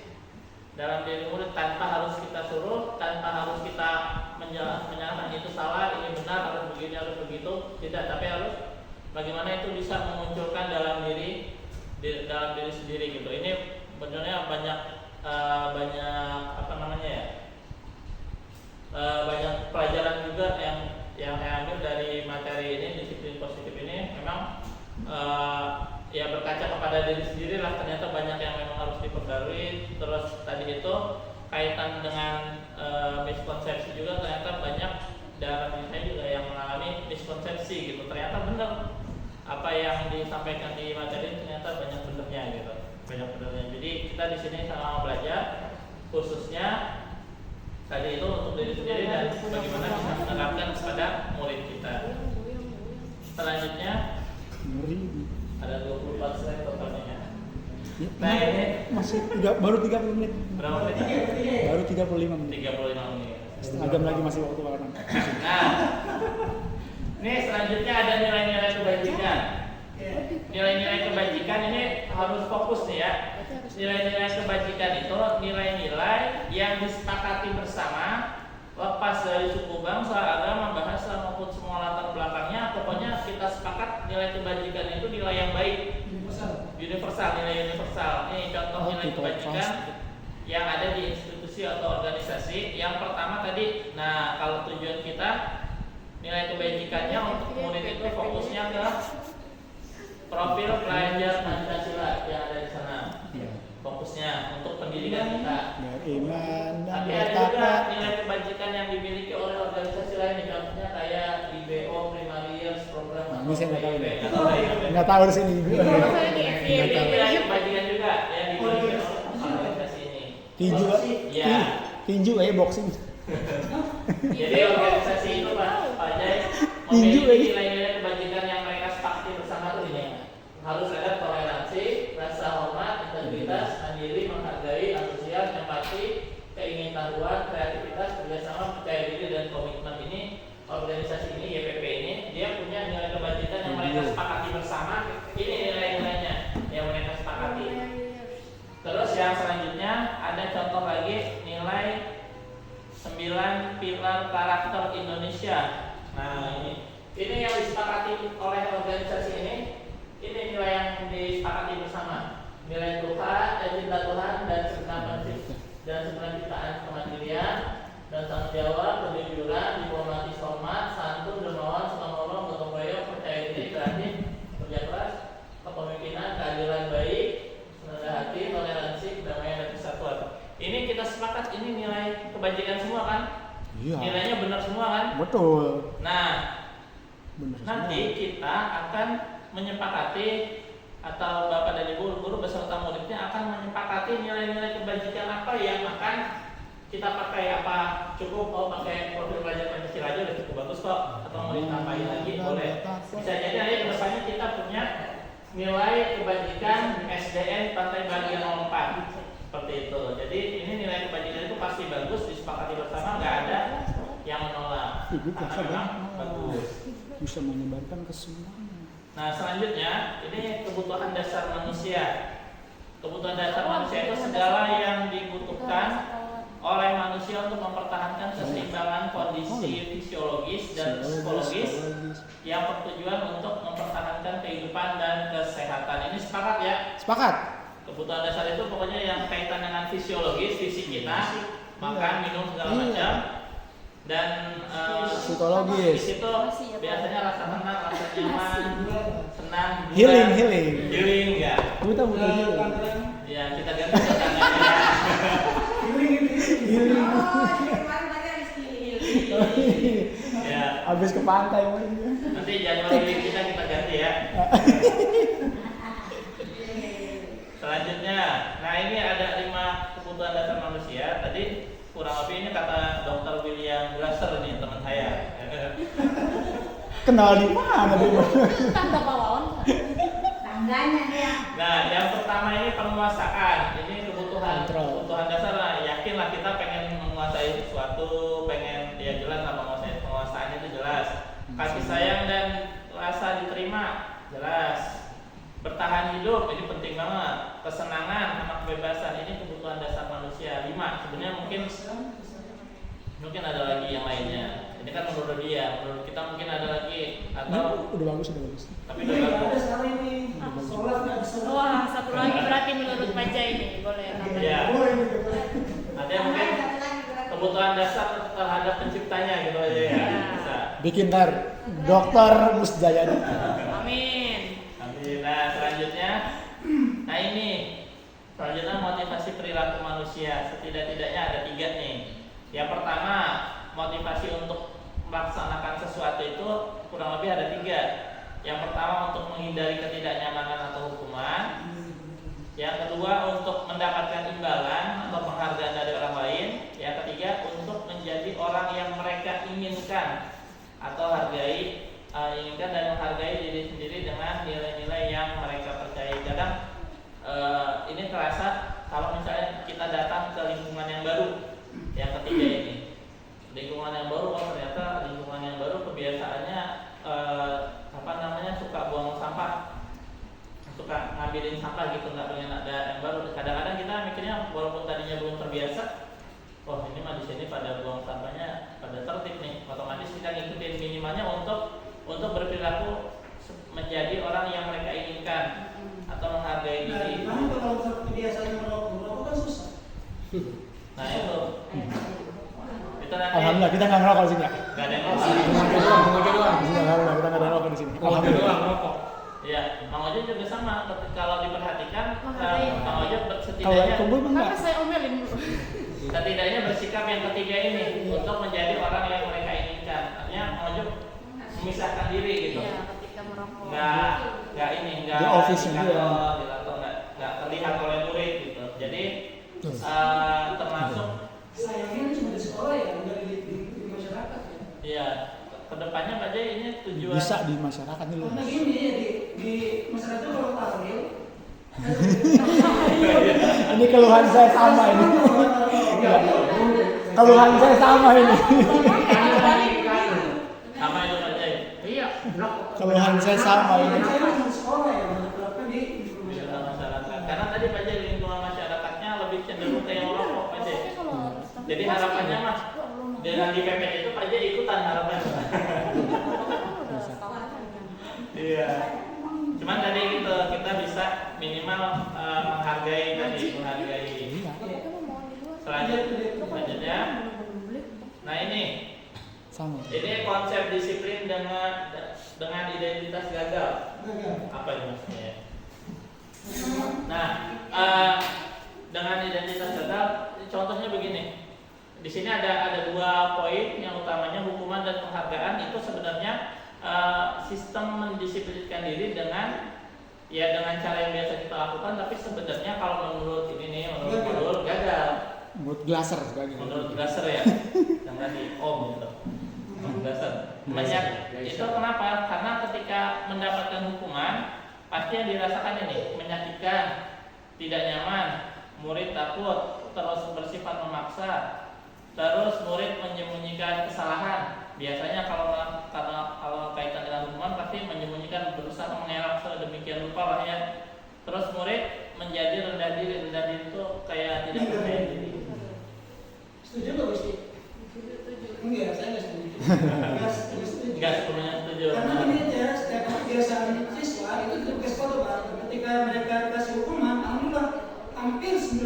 C: Dalam diri murid tanpa harus kita suruh, tanpa harus kita menyalahkan itu salah, ini benar, harus begini, harus begitu, tidak, tapi harus bagaimana itu bisa memunculkan dalam diri sendiri gitu. Ini sebenarnya banyak banyak pelajaran juga yang saya ambil dari materi ini, disiplin positif ini memang ya berkaca kepada diri sendiri lah, ternyata banyak yang memang harus diperbarui. Terus tadi itu kaitan dengan miskonsepsi juga, ternyata banyak dalam diri saya juga yang mengalami miskonsepsi gitu. Ternyata benar apa yang disampaikan di materi, ternyata banyak benernya gitu, banyak benernya. Jadi kita di sini sama belajar khususnya tadi itu untuk diri sendiri dan bagaimana bisa menerapkan kepada murid kita. Selanjutnya ada 24 slide totalnya. Nah ini
A: masih baru 30 menit.
C: berapa menit?
A: Baru 35 menit.
C: 35 menit.
A: Setengah jam lagi masih waktu makan.
C: Nah, ini selanjutnya ada nilai-nilai kebajikan. Nilai-nilai kebajikan ini harus fokus nih ya. Nilai-nilai kebajikan itu nilai-nilai yang disepakati bersama, lepas dari suku bangsa, agama, bahasa maupun semua latar belakangnya. Pokoknya kita sepakat nilai kebajikan itu nilai yang baik. universal, nilai universal. Ini contoh nilai kebajikan yang ada di institusi atau organisasi. Yang pertama tadi, nah kalau tujuan kita nilai kebajikannya untuk murid itu fokusnya ke profil pelajar Pancasila yang ada di sana. Fokusnya untuk pendidikan kita.
A: Iman dan
C: Tapi ada juga nilai kebajikan yang dimiliki oleh organisasi lain, contohnya kayak IBO, Primarius, program
A: Ini saya nggak tahu deh.
C: atau lain-lain.
A: Nggak tahu di sini.
C: Ini nilai kebajikan juga yang dimiliki oleh organisasi ini.
A: Tinju,
C: Ya.
A: tinju boxing.
C: Jadi organisasi itu Pak Jai
A: Tinju,
C: memiliki nilai-nilai kebajikan yang mereka sepakati bersama tuh ini. Harus ada toleransi, rasa hormat, integritas, mandiri, menghargai, antusias, empati, keingintahuan, kreativitas, kerjasama, percaya diri, dan komitmen. Ini organisasi ini, YPP ini, dia punya nilai kebajikan yang mereka sepakati bersama. Ini nilai-nilainya yang mereka sepakati. Terus yang selanjutnya ada contoh lagi nilai 9 pilar karakter Indonesia. Nah ini yang disepakati oleh organisasi ini. Ini nilai yang disepakati bersama. Nilai Tuhan, cinta Tuhan, dan segenap ciptaan kemandirian dan tanggung jawab, kejujuran, diplomatis, hormat, santun, dermawan, suka menolong, gotong royong, percaya diri, kreatif, kerja keras, kepemimpinan, keadilan baik, rendah hati, toleransi, kedamaian, dan kesatuan. Ini kita sepakat, ini nilai kebajikan semua kan?
A: Iya.
C: Nilainya benar semua kan?
A: Betul.
C: Nah,
A: Benar.
C: nanti kita akan menyepakati, atau Bapak dan Ibu guru beserta muridnya akan menyepakati nilai-nilai kebajikan apa yang akan kita pakai. Apa cukup pakai profil pelajar Pancasila aja udah cukup bagus kok, atau mau ditambahin lagi boleh. Bisa jadi nanti kedepannya kita punya nilai kebajikan SDN Pantai Bagian 04 seperti itu. Jadi ini nilai kebajikan itu pasti bagus, disepakati bersama, nggak ada yang menolak.
A: Ibu
C: Karena
A: biasa
C: memang bagus.
A: Bisa menyebarkan ke semuanya.
C: Nah selanjutnya ini kebutuhan dasar manusia. Kebutuhan dasar manusia itu segala yang dibutuhkan oleh manusia untuk mempertahankan keseimbangan kondisi fisiologis dan psikologis yang bertujuan untuk mempertahankan kehidupan dan kesehatan. Ini sepakat ya?
A: Sepakat.
C: Kebutuhan dasar itu pokoknya yang kaitan dengan fisiologis, fisik kita, makan, minum segala macam. Dan
A: Psikologis.
C: di situ biasanya rasa tenang, rasa nyaman, senang,
A: Healing.
C: healing ya.
A: Buta healing.
C: Ya kita ganti tangannya.
A: Healing.
C: Ya
A: Habis ke pantai.
C: nanti Januari kita ganti ya. Selanjutnya, nah ini ada 5 kebutuhan dasar manusia. Tadi kurang lebih ini kata Dr. William Glasser nih teman saya.
A: Kenal di mana dia?
F: Tangga bawaan. Tangganya dia.
C: Nah, yang pertama ini penguasaan. Ini kebutuhan
A: Kontrol.
C: kebutuhan dasar lah. Yakinlah kita pengen menguasai sesuatu, pengen ya jelas lah penguasaannya itu jelas. Kasih sayang dan rasa diterima jelas. Bertahan hidup ini penting banget. Kesenangan sama kebebasan ini kebutuhan dasar manusia. 5 sebenarnya mungkin ada lagi yang lainnya. Ini kan menurut dia, menurut kita mungkin ada lagi atau
A: Udah bagus.
C: tapi udah
D: Ada
C: bagus.
D: sekarang ini sholat nggak bisa.
F: Wah, satu lagi berarti menurut Baca ini boleh tambah.
C: Ya. Ada yang mungkin kebutuhan dasar terhadap penciptanya gitu aja ya. Bisa.
A: Bikin ntar Dokter Musjayadi.
F: Amin.
C: Nah selanjutnya, nah ini selanjutnya motivasi perilaku manusia. Setidak-tidaknya ada 3 nih. Yang pertama motivasi untuk melaksanakan sesuatu itu kurang lebih ada 3. Yang pertama untuk menghindari ketidaknyamanan atau hukuman. Yang kedua untuk mendapatkan imbalan atau penghargaan dari orang lain. Yang ketiga untuk menjadi orang yang mereka inginkan atau hargai, inginkan dan menghargai diri sendiri dengan nilai-nilai yang mereka percayai. Kadang ini terasa kalau misalnya kita datang ke lingkungan yang baru. Yang ketiga ini lingkungan yang baru, ternyata lingkungan yang baru kebiasaannya suka buang sampah, suka ngambilin sampah gitu, nggak pengen ada yang baru. Kadang-kadang kita mikirnya walaupun tadinya belum terbiasa, wah ini mah di sini pada buang sampahnya pada tertib nih, otomatis kita ngikutin minimalnya untuk berperilaku menjadi orang yang mereka inginkan atau menghargai Nah itu nanti.
A: Alhamdulillah kita nggak ngerokok di sini ya.
C: Gak ada yang
E: Pengunjung doang.
A: Alhamdulillah kita nggak ada ngerokok di sini.
E: Pengunjung doang rokok.
C: Iya, Mang Ojo juga sama. Kalau diperhatikan, Mang Ojo
A: Kalau
C: setidaknya
A: kumpul mah
F: Karena
A: enggak.
F: saya omelin dulu.
C: setidaknya bersikap yang ketiga ini untuk menjadi orang yang mereka inginkan. Artinya Mang Ojo memisahkan diri gitu.
F: Iya, ketika merokok.
C: Nggak ini, nggak
A: Di office-nya dia.
C: atau nggak terlihat oleh murid gitu. Jadi termasuk
D: Sayangnya cuma di sekolah ya, nggak di masyarakat ya.
C: ya kedepannya Pak Jai ini tujuan
A: Bisa di masyarakat nih lu.
D: Karena gini ya di masyarakat itu kalau tahlil,
A: Ini keluhan saya sama ini. Keluhan saya sama ini.
C: sama itu Pak Jai.
E: Iya, rokok.
A: Keluhan saya sama ini.
D: saya cuma di sekolah ya, menerapkan di
C: Di
D: masyarakat.
C: dalam masyarakat. Karena tadi Pak Jai lingkungan masyarakatnya lebih cenderung ke yang merokok Pak Jai. Jadi harapannya Mas dengan di PPT itu Pak Jai ikutan harapannya. Iya. Cuman tadi gitu kita bisa minimal menghargai tadi menghargai. Selanjutnya, nah ini konsep disiplin dengan identitas gagal. Apa ini maksudnya? Nah, dengan identitas gagal, contohnya begini. Di sini ada dua poin yang utamanya hukuman dan penghargaan itu sebenarnya sistem mendisiplinkan diri dengan cara yang biasa kita lakukan, tapi sebenarnya kalau menurut ini nih menurut gagal.
A: Menurut Glaser sebagai.
C: Menurut Glaser ya, yang tadi gitu. Menurut Glaser. Itu kenapa? Karena ketika mendapatkan hukuman pasti yang dirasakan ini menyakitkan, tidak nyaman, murid takut, terus bersifat memaksa, terus murid menyembunyikan kesalahan. Biasanya kalau kaitan dengan hukuman pasti menyembunyikan, berusaha mengelak sedemikian rupa lah ya. Terus murid menjadi rendah diri itu kayak tidak percaya diri.
D: Setuju nggak Gusti? Enggak, saya nggak setuju.
C: Enggak sepenuhnya setuju.
D: Karena ini aja setiap kebiasaan siswa itu tugas Pak. Ketika mereka dikasih hukuman, alhamdulillah hampir 90%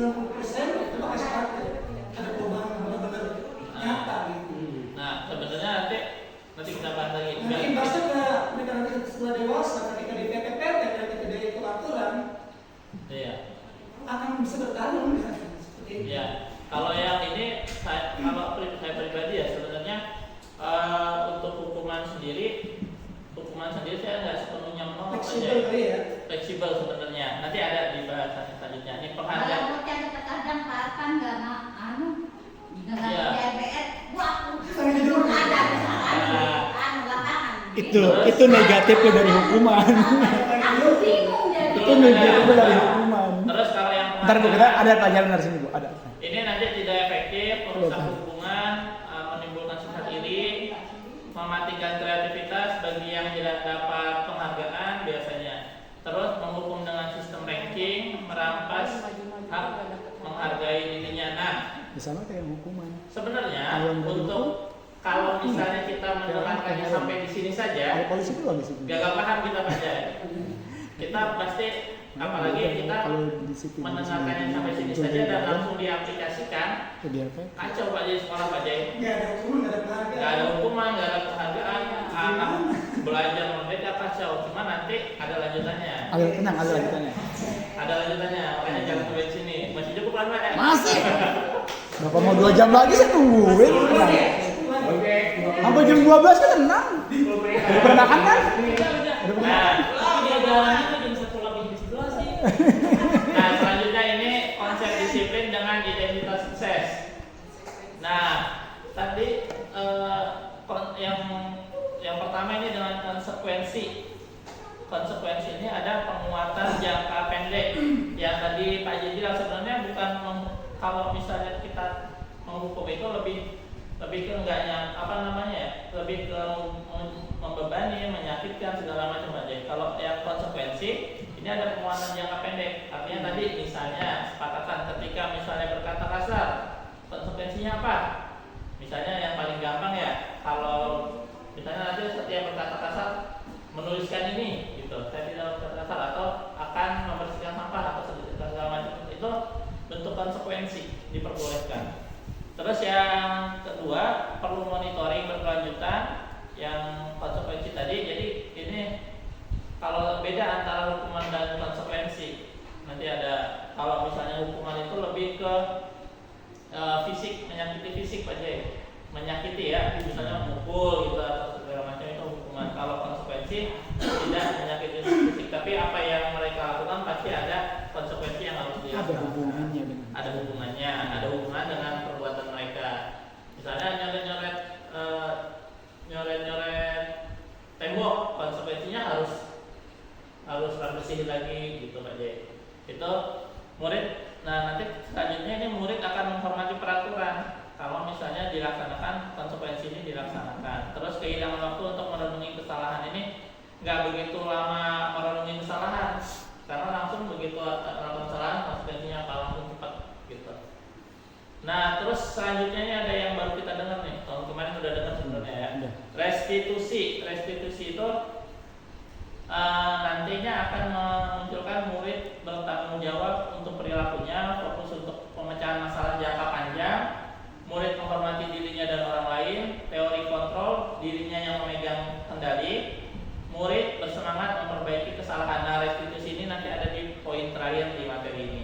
D: itu kasih praktek. Ada perubahan benar-benar nyata gitu.
C: Nah, sebenarnya nanti kita bahas lagi.
D: Nah, imbasnya ke mereka nanti setelah dewasa, ketika di PPP dan ketika itu aturan,
C: Iya.
D: akan bisa bertarung ya. Seperti itu.
C: Iya. Kalau yang ini, kalau saya pribadi ya sebenarnya untuk hukuman sendiri saya nggak sepenuhnya menolak
D: Fleksibel
C: aja.
D: kali ya.
C: Fleksibel sebenarnya. Nanti ada di bahasan selanjutnya. Ini penghargaan.
G: Kalau mau cari terkadang kan nggak dengan
C: Iya.
G: DPR, wah,
D: Sampai jadi orang.
G: ada belakangan.
A: Itu negatifnya dari hukuman.
G: Aku bingung jadi.
A: Itu negatifnya dari hukuman.
C: Terus kalau yang
A: Ntar Bu, kita ada pelajaran dari sini Bu, ada.
C: ini nanti tidak efektif, merusak hubungan, menimbulkan sifat iri, mematikan kreativitas bagi yang tidak dapat penghargaan biasanya. Terus menghukum dengan sistem ranking, merampas hak menghargai dirinya. Nah,
A: Sama kayak hukuman.
C: sebenarnya
A: Kalau
C: kalau misalnya kita mendengarkannya sampai di sini
A: Kalau
C: saja,
A: polisi itu lagi sih.
C: gagal paham kita baca. Kita pasti apalagi kita mendengarkannya sampai sini saja dan langsung diaplikasikan. Kacau Pak Jai, sekolah Pak Jai.
D: Nggak ada hukuman, nggak ada penghargaan.
C: Gak ada hukuman, gak ada penghargaan. Anak belajar merdeka kacau. Cuma nanti ada lanjutannya.
A: Tenang, ada lanjutannya.
C: Ada lanjutannya. Makanya jangan sampai di sini. Masih cukup kan Pak?
A: Masih. Bapak mau 2 jam lagi saya tungguin. Tenang.
E: Oke.
A: Sampai jam 12 kan tenang. Udah pernah makan kan?
C: Nah,
B: Dia jalan itu jam 1 lebih di 11 sih.
C: nah, selanjutnya ini konsep disiplin dengan identitas sukses. Nah, tadi yang pertama ini dengan konsekuensi. Konsekuensi ini ada penguatan jangka pendek. Yang tadi Pak Jai bilang sebenarnya bukan kalau misalnya kita menghukum itu lebih ke enggaknya lebih ke membebani, menyakitkan segala macam aja. Kalau yang konsekuensi ini ada penguatan jangka pendek. Artinya tadi misalnya sepakatan ketika misalnya berkata kasar, konsekuensinya apa? Misalnya yang paling gampang ya, kalau misalnya nanti setiap berkata kasar menuliskan ini gitu, saya tidak berkata kasar atau akan membersihkan sampah atau segala macam, itu bentuk konsekuensi diperbolehkan. Terus yang kedua, perlu monitoring berkelanjutan yang konsekuensi tadi. Jadi ini kalau beda antara hukuman dan konsekuensi. Nanti ada, kalau misalnya hukuman itu lebih ke fisik, menyakiti fisik Pak Jay, menyakiti ya, misalnya memukul gitu atau segala macam, itu hukuman. Kalau konsekuensi tidak menyakiti fisik, tapi apa yang mereka lakukan pasti ada konsekuensi yang harus dilakukan.
A: Ada hubungannya dengan.
C: Ada hubungannya, ada hubungan dengan perbuatan mereka. Misalnya nyoret-nyoret tembok, konsekuensinya harus bersih lagi gitu Pak Jay. Itu murid. Nah, nanti selanjutnya ini murid akan menghormati peraturan. Kalau misalnya dilaksanakan, konsekuensi ini dilaksanakan. Terus kehilangan waktu untuk merenungi kesalahan ini nggak begitu lama merenungi kesalahan, karena langsung begitu melakukan kesalahan konsekuensinya apa, langsung cepat gitu. Nah, terus selanjutnya ini ada yang baru kita dengar nih. Tahun kemarin udah dengar sebenarnya ya. Restitusi. Restitusi itu nantinya akan memunculkan murid bertanggung jawab untuk perilakunya, fokus untuk pemecahan masalah jangka panjang, murid menghormati dirinya dan orang lain, teori kontrol, dirinya yang memegang kendali, murid bersemangat memperbaiki kesalahan. Nah, restitusi ini nanti ada di poin terakhir di materi ini.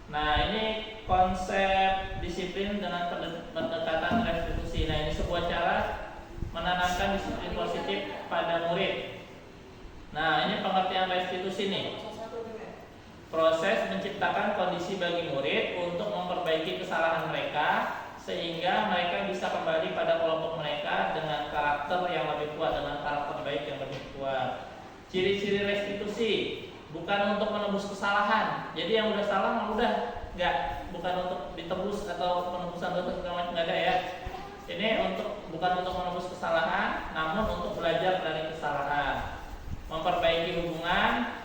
C: Nah, ini konsep disiplin dengan pendekatan restitusi. Nah, ini sebuah cara menanamkan disiplin positif pada murid. Nah, ini pengertian restitusi nih. Proses menciptakan kondisi bagi murid untuk memperbaiki kesalahan mereka sehingga mereka bisa kembali pada kelompok mereka dengan karakter yang lebih kuat, dengan karakter baik yang lebih kuat. Ciri-ciri restitusi bukan untuk menebus kesalahan. Jadi yang udah salah udah enggak, bukan untuk ditebus atau penebusan dosa segala macam, enggak ada ya. Ini bukan untuk menebus kesalahan, namun untuk belajar dari kesalahan. Memperbaiki hubungan,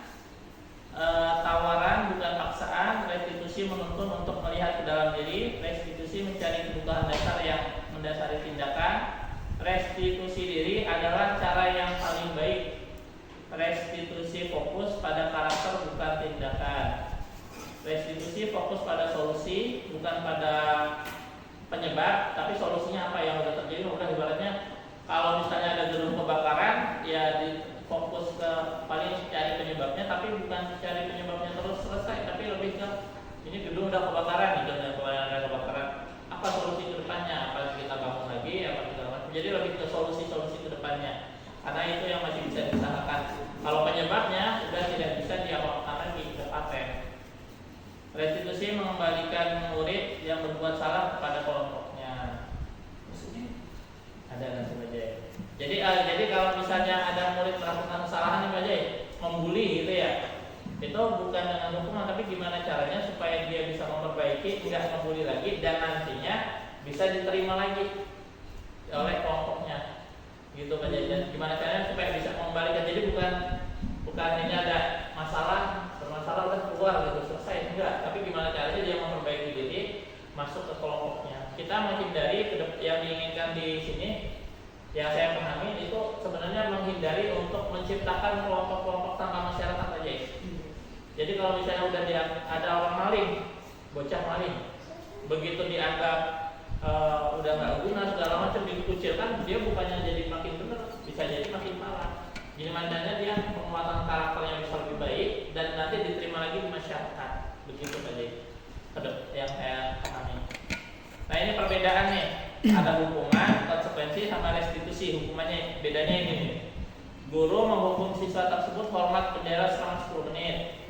C: tawaran bukan paksaan. Restitusi menuntun untuk melihat ke dalam diri. Restitusi mencari kebutuhan dasar yang mendasari tindakan. Restitusi diri adalah cara yang paling baik. Restitusi fokus pada karakter bukan tindakan. Restitusi fokus pada solusi bukan pada penyebab, tapi solusinya apa yang sudah terjadi. Udah ibaratnya kalau misalnya ada gedung kebakaran, ya fokus ke paling cari penyebabnya, tapi bukan cari penyebabnya terus selesai, tapi lebih ke ini gedung udah kebakaran, dan ada kebakaran, apa solusi ke depannya, apa kita bangun lagi, apa segala macam. Jadi lebih ke solusi-solusi ke depannya, karena itu yang masih bisa diusahakan. Kalau penyebabnya sudah tidak bisa diapakan lagi, ke paten. Restitusi mengembalikan murid yang berbuat salah kepada kelompoknya. Maksudnya ada nanti Pak Jay. Jadi kalau misalnya ada murid melakukan kesalahan nih Pak Jay, membuli gitu ya, itu bukan dengan hukuman, tapi gimana caranya supaya dia bisa memperbaiki, tidak membuli lagi, dan nantinya bisa diterima lagi oleh kelompoknya, gitu Pak Jay. Dan gimana caranya supaya bisa mengembalikan. Jadi bukan ini ada bermasalah udah keluar gitu selesai, enggak, tapi gimana caranya dia memperbaiki diri, masuk ke kelompoknya. Kita menghindari yang diinginkan di sini, yang saya pahami itu sebenarnya menghindari untuk menciptakan kelompok-kelompok tanpa masyarakat aja. Jadi kalau misalnya udah ada orang maling, bocah maling, begitu dianggap udah nggak guna segala macam, dikucilkan, dia bukannya jadi makin benar, bisa jadi makin parah. Jadi mandanya dia penguatan karakternya bisa lebih baik dan nanti diterima lagi di masyarakat. Begitu saja yang saya pahami. Nah, ini perbedaannya. Ada hukuman, konsekuensi sama restitusi. Hukumannya bedanya ini. Guru menghukum siswa tersebut hormat bendera selama 10 menit.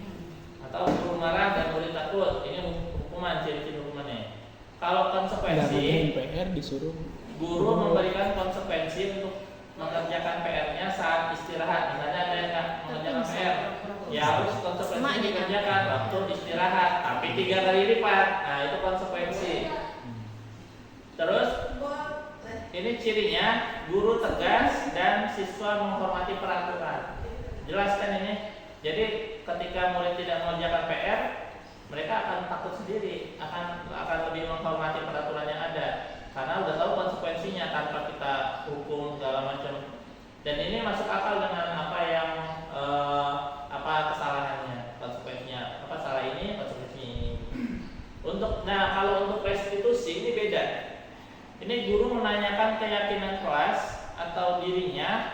C: Atau guru marah dan murid takut. Ini hukuman, ciri-ciri hukumannya. Kalau konsekuensi,
A: PR disuruh
C: guru memberikan konsekuensi untuk mengerjakan PR-nya saat istirahat. Misalnya ada yang nggak mengerjakan PR, ya harus konsekuensi dikerjakan waktu istirahat, tapi 3 kali lipat. Nah, itu konsekuensi. Terus ini cirinya, guru tegas dan siswa menghormati peraturan. Jelaskan ini. Jadi ketika murid tidak mengerjakan PR, mereka akan takut sendiri, akan lebih menghormati peraturan yang ada. Karena udah tahu konsekuensinya tanpa kita hukum segala macam. Dan ini masuk akal dengan apa yang kesalahannya, konsekuensinya. Apa salah ini, konsekuensinya ini. Nah Nah, kalau untuk restitusi ini beda. Ini guru menanyakan keyakinan kelas atau dirinya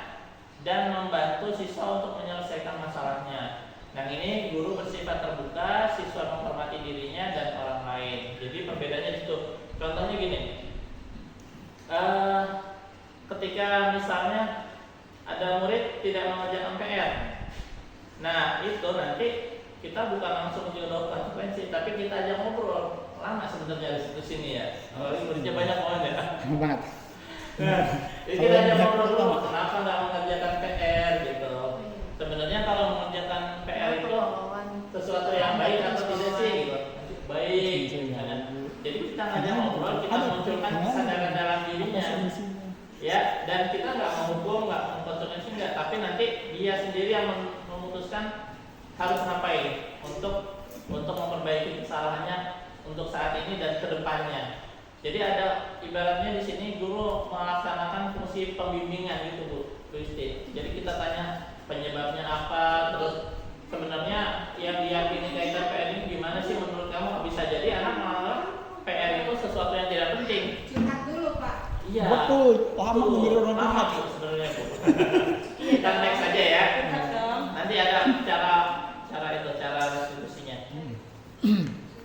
C: dan membantu siswa untuk menyelesaikan masalahnya. Nah, ini guru bersifat terbuka, siswa menghormati dirinya dan orang lain. Jadi perbedaannya itu. Contohnya gini, ketika misalnya ada murid tidak mengerjakan PR, nah itu nanti kita bukan langsung jodoh konsekuensi, tapi kita aja ngobrol. Lama sebenarnya di sini ya. Muridnya banyak banget ya.
A: Banget.
C: Nah, jadi kita aja ngobrol dulu, kenapa nggak mengerjakan PR gitu. Sebenarnya kalau mengerjakan PR itu sesuatu yang baik atau tidak sih gitu. Baik. Nah, jadi kita ngajak ngobrol, kita munculkan kesadaran dalam dirinya. Ya, dan kita nggak menghukum, nggak mengkonsekuensi nggak, tapi nanti dia sendiri yang memutuskan harus ngapain untuk memperbaiki kesalahannya untuk saat ini dan kedepannya. Jadi ada ibaratnya di sini guru melaksanakan fungsi pembimbingan gitu Bu Isti. Jadi kita tanya penyebabnya apa, terus sebenarnya yang diyakini kaitan PR ini gimana sih menurut kamu? Bisa jadi anak menganggap PR itu sesuatu yang tidak penting.
G: Curhat dulu Pak.
C: Iya.
A: Betul, lama menjadi orang
C: lama
A: curhat.
C: sebenarnya Bu. Kita next saja ya. Nanti ada cara restitusinya.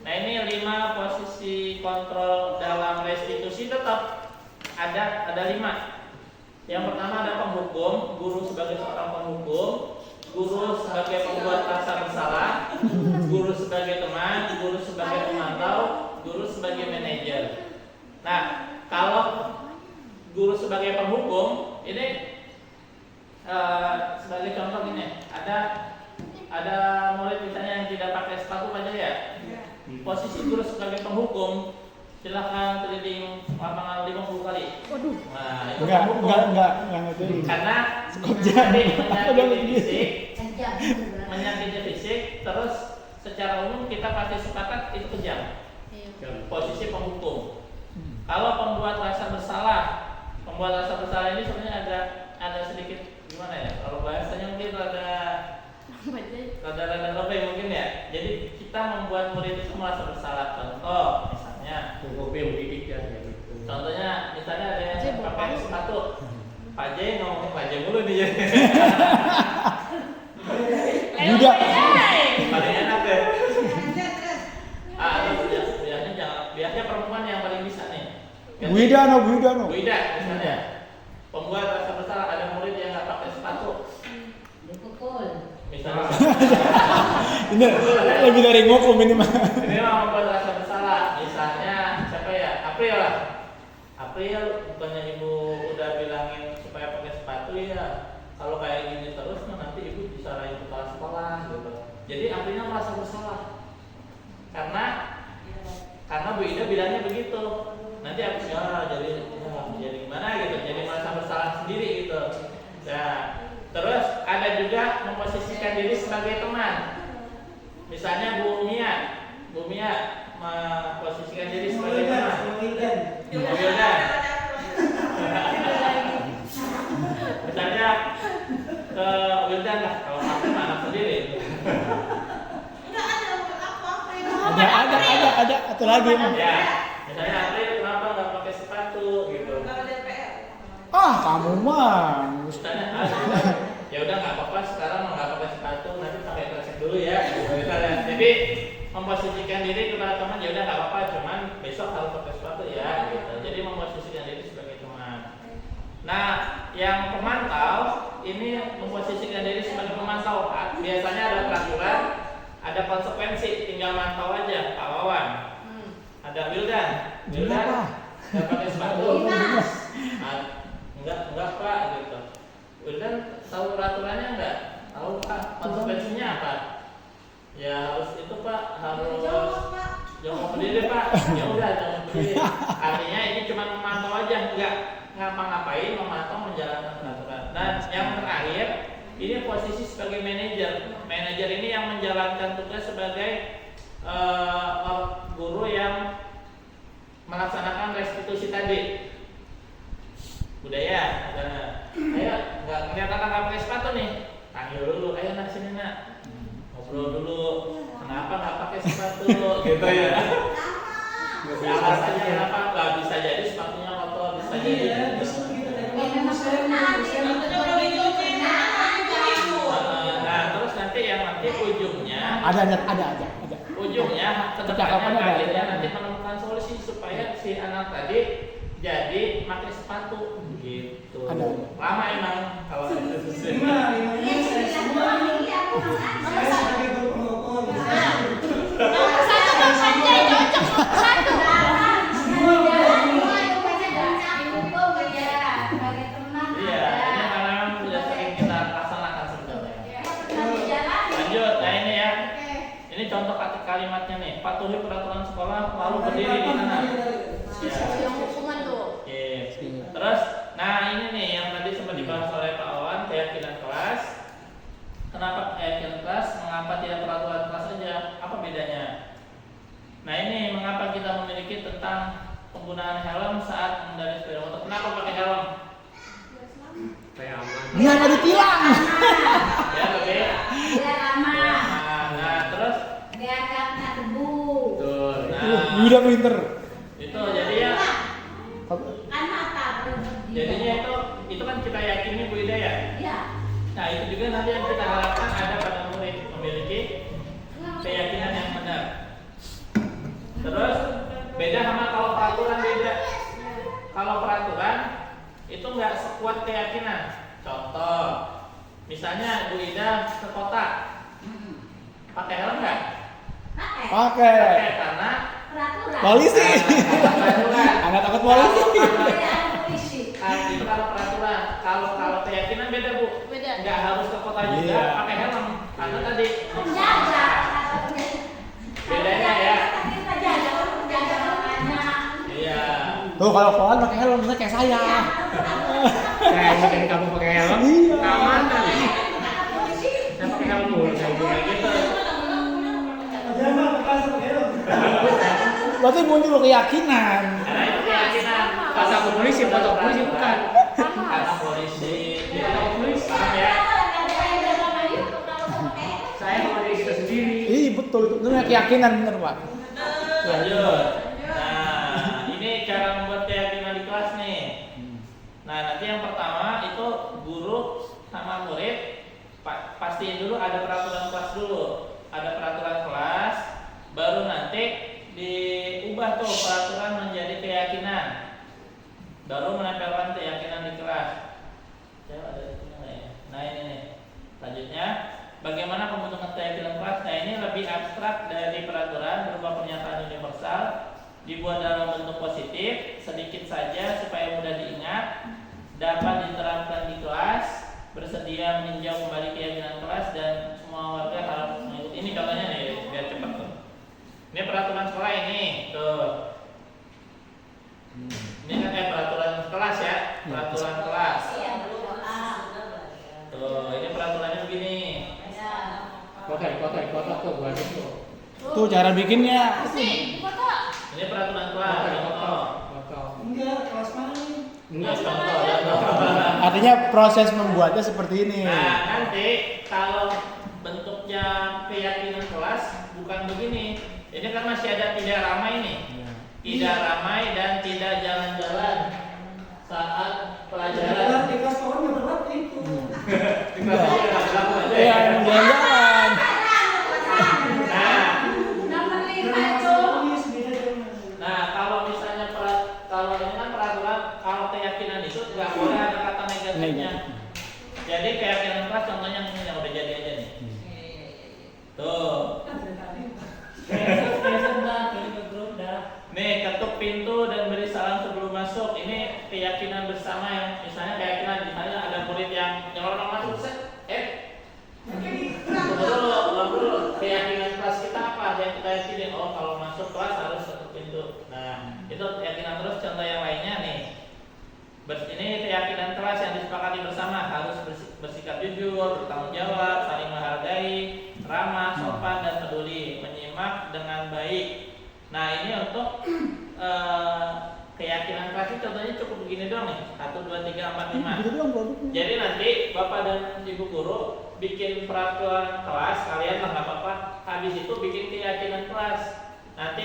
C: Nah, ini 5 posisi kontrol dalam restitusi tetap ada 5. Yang pertama ada penghukum, guru sebagai seorang penghukum, guru sebagai pembuat rasa bersalah, guru sebagai teman, guru sebagai pemantau, guru sebagai manajer. Nah, kalau guru sebagai penghukum ini sebagai contoh ini ada murid misalnya yang tidak pakai sepatu aja ya. Posisi guru sebagai penghukum, silahkan keliling lapangan 50 kali.
F: Waduh.
C: Nah, itu
A: Enggak
C: penghukum.
A: itu.
C: Karena
A: Jadi
C: menyakiti fisik, terus secara umum kita pasti sepakat itu kejam. Posisi penghukum. Kalau pembuat rasa bersalah ini sebenarnya ada sedikit gimana ya? Kalau bahasanya mungkin rada lebih mungkin ya. Jadi kita membuat murid itu merasa bersalah. Contoh misalnya, contohnya misalnya ada yang pakai sepatu. Pak J ngomongin Pak J mulu nih ya.
A: Budak.
C: Paling enak deh. Biasanya perempuan yang paling bisa nih.
A: Bu Ida no.
C: Bu Ida misalnya. Pembuat rasa bersalah, ada murid yang nggak pakai sepatu.
G: Dipukul.
C: Misalnya.
A: Ini lebih dari nghukum ini mah.
C: Ini mah membuat rasa bersalah. Misalnya siapa ya? April lah. April bukannya ibu udah bilangin supaya pakai sepatu ya. Kalau kayak gini terus nanti ibu disalahin kepala sekolah gitu. Jadi Aprilnya merasa bersalah. Karena Bu Ida bilangnya begitu. Nanti aku jadi gimana gitu. Jadi merasa bersalah sendiri gitu. Nah, terus ada juga memposisikan diri sebagai teman. Misalnya Bu Mia memposisikan diri sebagai teman. Bu Wildan. Misalnya ke Wildan lah, kalau aku anak sendiri.
A: Ada atau lagi mah.
C: Ya, misalnya April kenapa nggak pakai sepatu gitu.
A: Kamu mah.
C: Misalnya, ya udah nggak apa-apa sekarang nggak pakai sepatu, nanti pakai kresek dulu ya. Misalnya, jadi memposisikan diri kepada teman ya udah nggak apa-apa, cuman besok harus pakai sepatu ya. Gitu. Jadi memposisikan diri sebagai teman. Nah, yang pemantau ini memposisikan diri sebagai pemantau. Biasanya ada peraturan, ada konsekuensi, tinggal mantau aja Pak Wawan. Ada Wildan nggak pakai sepatu. Enggak Pak gitu. Wildan tahu peraturannya enggak? Tahu Pak. Konsekuensinya apa? Ya harus itu Pak, harus jangan berdiri Pak. Ya udah jangan berdiri. Artinya ini cuma memantau aja, enggak ngapa-ngapain, memantau menjalankan peraturan. Dan yang terakhir ini posisi sebagai manajer. Manajer ini yang menjalankan tugas sebagai guru yang melaksanakan restitusi tadi. Budaya, ayo nggak kelihatan nggak pakai sepatu nih, panggil dulu, ayo nak sini nak, ngobrol dulu, kenapa nggak pakai sepatu, gitu ya. alasannya kenapa? Lah bisa jadi sepatunya kotor, bisa jadi.
D: Iya, justru kita
G: Ya, memang pernah.
C: Nah, terus nanti ujungnya
A: Ada.
C: ujungnya
A: Kecakapannya
C: kedepannya
A: ada.
C: akhirnya nanti menemukan solusi supaya si anak tadi jadi pakai sepatu gitu.
A: Ada.
C: Lama emang kalau itu
D: Lima ini saya semua. Saya sebagai guru pelopor.
F: Satu Bang Sanjay cocok satu.
C: Iya, ini memang sudah sering kita laksanakan sebenarnya. Lanjut, nah ini ya. Ini contoh kalimatnya nih. Patuhi peraturan sekolah lalu berdiri di sana. Ya.
F: Yang hukuman tuh.
C: Oke. Terus, nah ini nih yang tadi sempat dibahas oleh Pak Awan, keyakinan kelas. Kenapa keyakinan kelas? Mengapa tidak peraturan kelas saja? Apa bedanya? Nah ini mengapa kita memiliki tentang penggunaan helm saat mengendarai sepeda motor? Kenapa pakai helm?
E: Kayak aman.
A: Biar nggak ditilang.
C: Ya lebih. Nah terus, tuh. Nah
A: Udah pinter.
C: itu jadi ya. Jadinya itu kan kita yakini Bu Ida ya. Nah itu juga nanti yang kita harapkan ada pada murid memiliki keyakinan yang benar. Terus beda sama kalau peraturan beda. Kalau peraturan itu nggak sekuat keyakinan. Contoh, misalnya Bu Ida ke kota, pakai helm nggak?
A: Pakai.
C: Pakai karena
A: Polisi.
C: peraturan.
A: Anak takut polisi.
C: Itu kalau peraturan. Kalau keyakinan beda Bu.
F: Beda.
C: Nggak harus ke kota juga
A: Iya.
C: pakai helm. Karena tadi bedanya ya. Iya.
A: Tuh kalau kawan pakai helm misalnya kayak saya.
E: Kayak kamu pakai helm.
A: Iya.
E: Keamanan. Saya pakai helm dulu.
C: Kayak gitu.
D: Jangan bekas pakai helm.
A: Berarti muncul keyakinan.
C: Karena itu keyakinan.
E: Pas aku polisi, foto polisi bukan.
C: Karena polisi. Foto polisi. Paham ya?
E: Saya sama diri kita sendiri.
A: Iya betul itu namanya keyakinan bener Pak.
C: Lanjut. Nah, ini cara membuat keyakinan di kelas nih. Nah, nanti yang pertama itu guru sama murid pastiin dulu ada peraturan kelas dulu. Ada peraturan kelas, baru nanti diubah tuh peraturan menjadi keyakinan. Baru menempelkan keyakinan di kelas. Coba ada di sini nggak ya? Nah ini nih. Selanjutnya, bagaimana pembentukan keyakinan kelas? Nah ini lebih abstrak dari peraturan berupa pernyataan universal, dibuat dalam bentuk positif, sedikit saja supaya mudah diingat, dapat diterapkan di kelas, bersedia meninjau kembali keyakinan kelas dan semua warga harus mengikuti. Ini contohnya nih biar cepat tuh. Ini peraturan sekolah ini tuh. Ini kan peraturan kelas ya, peraturan kelas. Tuh, ini peraturannya begini.
E: Kota tuh buat itu.
A: Tuh cara bikinnya.
F: Sih, foto.
C: Ini peraturan kelas. Contoh.
D: Enggak, kelas mana nih?
C: Ini contoh.
A: Artinya proses membuatnya seperti ini.
C: Nah, nanti kalau bentuknya keyakinan kelas bukan begini. Ini kan masih ada tidak ramai nih. Tidak ramai dan tidak jalan-jalan saat pelajaran.
D: Di kelas kawan nggak berlaku itu.
A: Iya, yang jalan-jalan.
C: Nah, kalau misalnya kalau ini kan peraturan, kalau keyakinan itu nggak boleh ada kata negatifnya. Jadi keyakinan kelas contohnya ini yang udah jadi aja nih. Tuh. Nih, ketuk pintu dan beri salam sebelum masuk. Ini keyakinan bersama yang misalnya keyakinan misalnya ada murid yang nyelonong masuk set. Tunggu dulu. Keyakinan kelas kita apa? Yang kita yakinin, oh kalau masuk kelas harus ketuk pintu. Nah, itu keyakinan. Terus contoh yang lainnya nih. Ini keyakinan kelas yang disepakati bersama harus bersikap jujur, bertanggung jawab, saling menghargai, ramah, sopan dan peduli, menyimak dengan baik. Nah ini untuk keyakinan kelas ini contohnya cukup begini doang nih 1, 2, 3, 4, 5. Jadi nanti Bapak dan Ibu Guru bikin peraturan kelas, kalian lah nggak apa-apa. Habis itu bikin keyakinan kelas. Nanti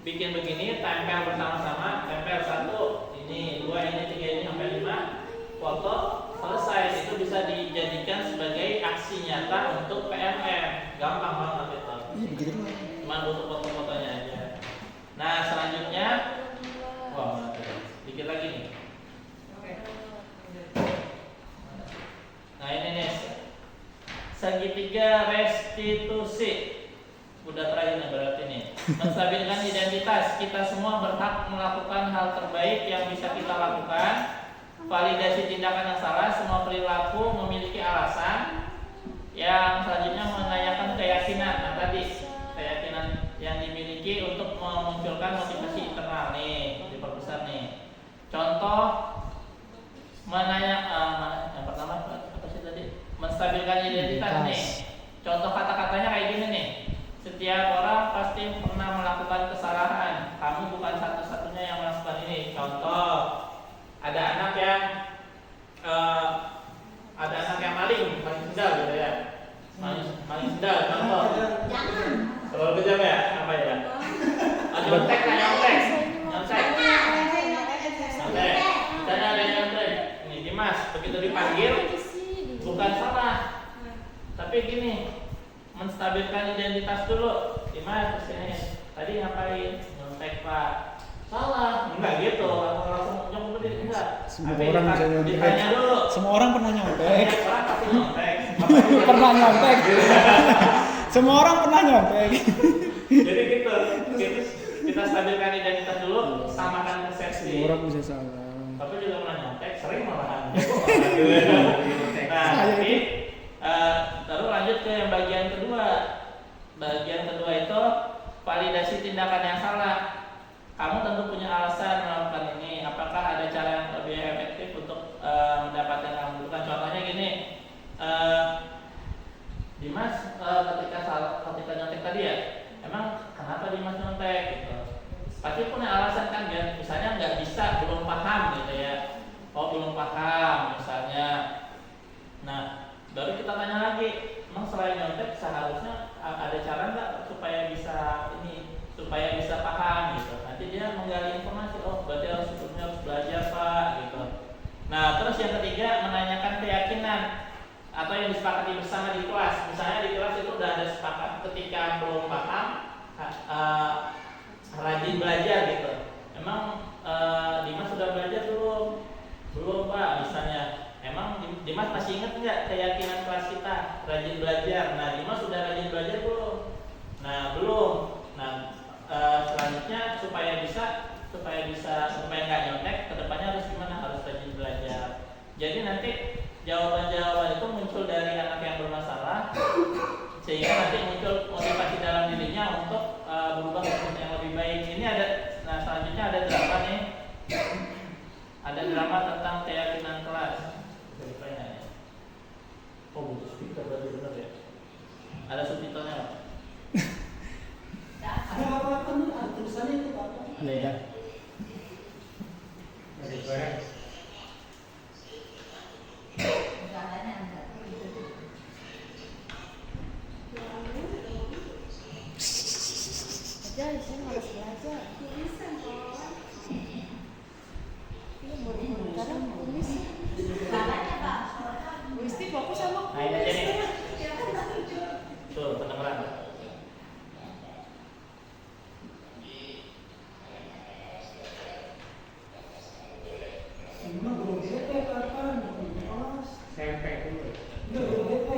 C: bikin begini, tempel bersama-sama, tempel 1, ini 2, ini 3, ini sampai 5, foto selesai. Itu bisa dijadikan sebagai aksi nyata untuk PMM. Gampang banget itu.
A: Iya begitu.
C: Cuma butuh foto-fotonya aja. Nah, selanjutnya wah, dikit lagi nih. Nah, ini nih segitiga restitusi. Udah terakhir nih berarti nih. Menstabilkan identitas. Kita semua berhak melakukan hal terbaik yang bisa kita lakukan. Validasi tindakan yang salah. Semua perilaku memiliki alasan. Yang selanjutnya menanyakan keyakinan. Nah, tadi keyakinan yang dimiliki untuk memunculkan motivasi internal nih, diperbesar nih. Contoh yang pertama apa sih tadi? Menstabilkan identitas nih. Contoh kata-katanya kayak gini nih. Setiap orang pasti pernah melakukan kesalahan. Kamu bukan satu-satunya yang melakukan ini. Contoh, ada anak yang maling sendal gitu ya. Maling sendal. Contoh.
G: Jangan.
C: Terlalu kejam ya? Apa ya? Nyontek. Misalnya ada nyontek. Ini Dimas, begitu dipanggil bukan salah. Tapi gini, menstabilkan identitas dulu. Dimas kesini. Tadi ngapain? Nyontek Pak. Salah. Enggak gitu. Langsung nyontek berdiri enggak.
A: Semua orang bisa nyontek.
C: Ditanya dulu.
A: Semua orang pernah nyontek.
C: Orang pasti nyontek.
A: Pernah nyontek. Semua orang pernah nyontek.
C: Jadi gitu. Kita stabilkan identitas dulu, samakan persepsi.
A: Semua orang bisa salah.
C: Tapi juga pernah nyontek, sering malahan. Nah, tapi lalu lanjut ke yang bagian kedua. Bagian kedua itu validasi tindakan yang salah. Kamu tentu punya alasan melakukan ini. Apakah ada cara yang lebih efektif untuk mendapatkan yang kamu butuhkan? Contohnya gini, Dimas ketika nyontek tadi ya, emang kenapa Dimas nyontek? Gitu. Pasti punya alasan kan, biar misalnya nggak bisa, belum paham gitu ya. Oh belum paham misalnya. Nah, baru kita tanya lagi, emang selain nyontek seharusnya ada cara nggak supaya bisa paham gitu. Nanti dia menggali informasi, oh berarti harus belajar Pak gitu. Nah, terus yang ketiga menanyakan keyakinan atau yang disepakati bersama di kelas. Misalnya di kelas itu udah ada sepakat ketika belum paham rajin belajar gitu. Emang Dimas sudah belajar belum? Belum Pak misalnya. Emang Dimas masih ingat nggak keyakinan kelas kita rajin belajar? Nah, Dimas sudah rajin belajar belum? Nah, belum. Nah, selanjutnya supaya nggak nyontek, kedepannya harus gimana? Harus rajin belajar. Jadi nanti jawaban-jawaban itu muncul dari anak yang bermasalah, sehingga nanti muncul motivasi dalam dirinya untuk berubah menjadi yang lebih baik. Ini ada, nah selanjutnya ada drama nih, ada drama tentang keyakinan kelas. Oh, butuh speaker berarti benar ya? Ada subtitlenya nggak?
D: Ada apa-apa nih? Tulisannya itu apa?
A: Ada.
F: Aja, saya malas belajar. Iya, mau sekarang tulis. Wisti fokus sama
C: Nah ini aja nih. Tuh, kedengeran.
D: Emang belum DP kapan?
E: SMP dulu.
D: Belum DP.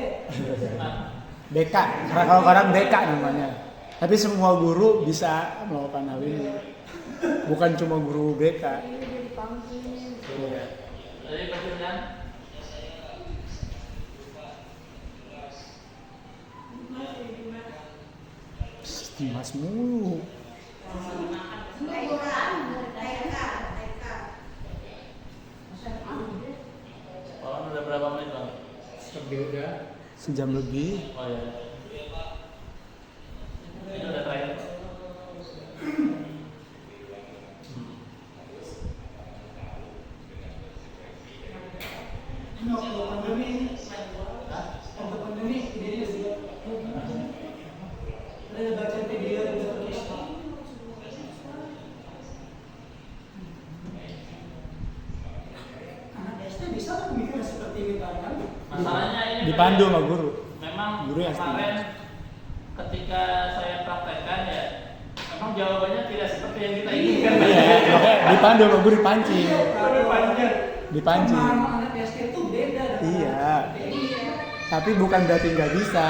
A: BK, kalau kadang BK namanya. Tapi semua guru bisa melakukan hal ini. Bukan cuma guru BK.
F: Ini udah dipanggil.
C: Jadi persilakan.
A: Dimas mulu.
C: Oh, udah berapa menit Bang?
E: Lebih udah.
A: Sejam lebih.
C: Oh ya. Ini udah terakhir.
D: Ini waktu pandemi, idenya juga. Ada baca video di Turkish. bisa kan pemikiran seperti ini kan?
C: Masalahnya ini
A: Dipandu sama guru.
C: memang
A: Guru yang
C: kemarin ketika saya praktekkan ya memang jawabannya tidak seperti yang kita inginkan.
A: Iya, makanya dipandu sama guru dipancing. Dipancing.
D: Pemahaman anak SD itu beda dengan
A: Iya.
D: anak SD.
A: Tapi bukan berarti nggak bisa.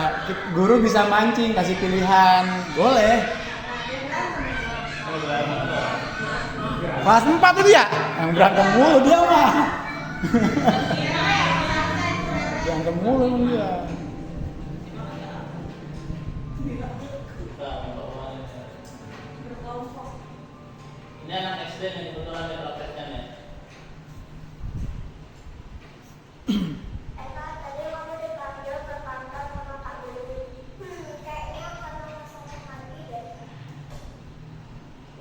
A: Guru bisa mancing, kasih pilihan, boleh. Kelas 4 itu ya, yang berantem mulu dia mah. Berantem mulu emang dia.
C: Ini anak SD nih kebetulan yang praktekkan ya.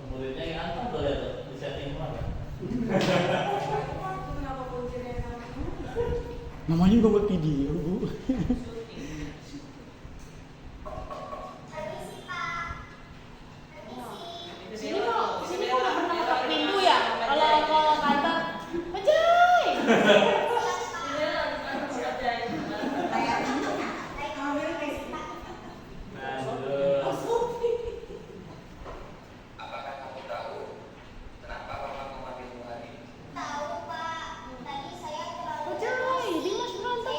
C: Muridnya yang tuh ya tuh di setting mana?
A: Namanya juga buat video, Bu.
F: Sini kok nggak pernah ketok pintu ya? Kalau ke kantor, Ajay.
C: Nah, dulu.
H: Apakah kamu tahu kenapa Bapak memanggil hari?
F: Ajay, Dimas berantem.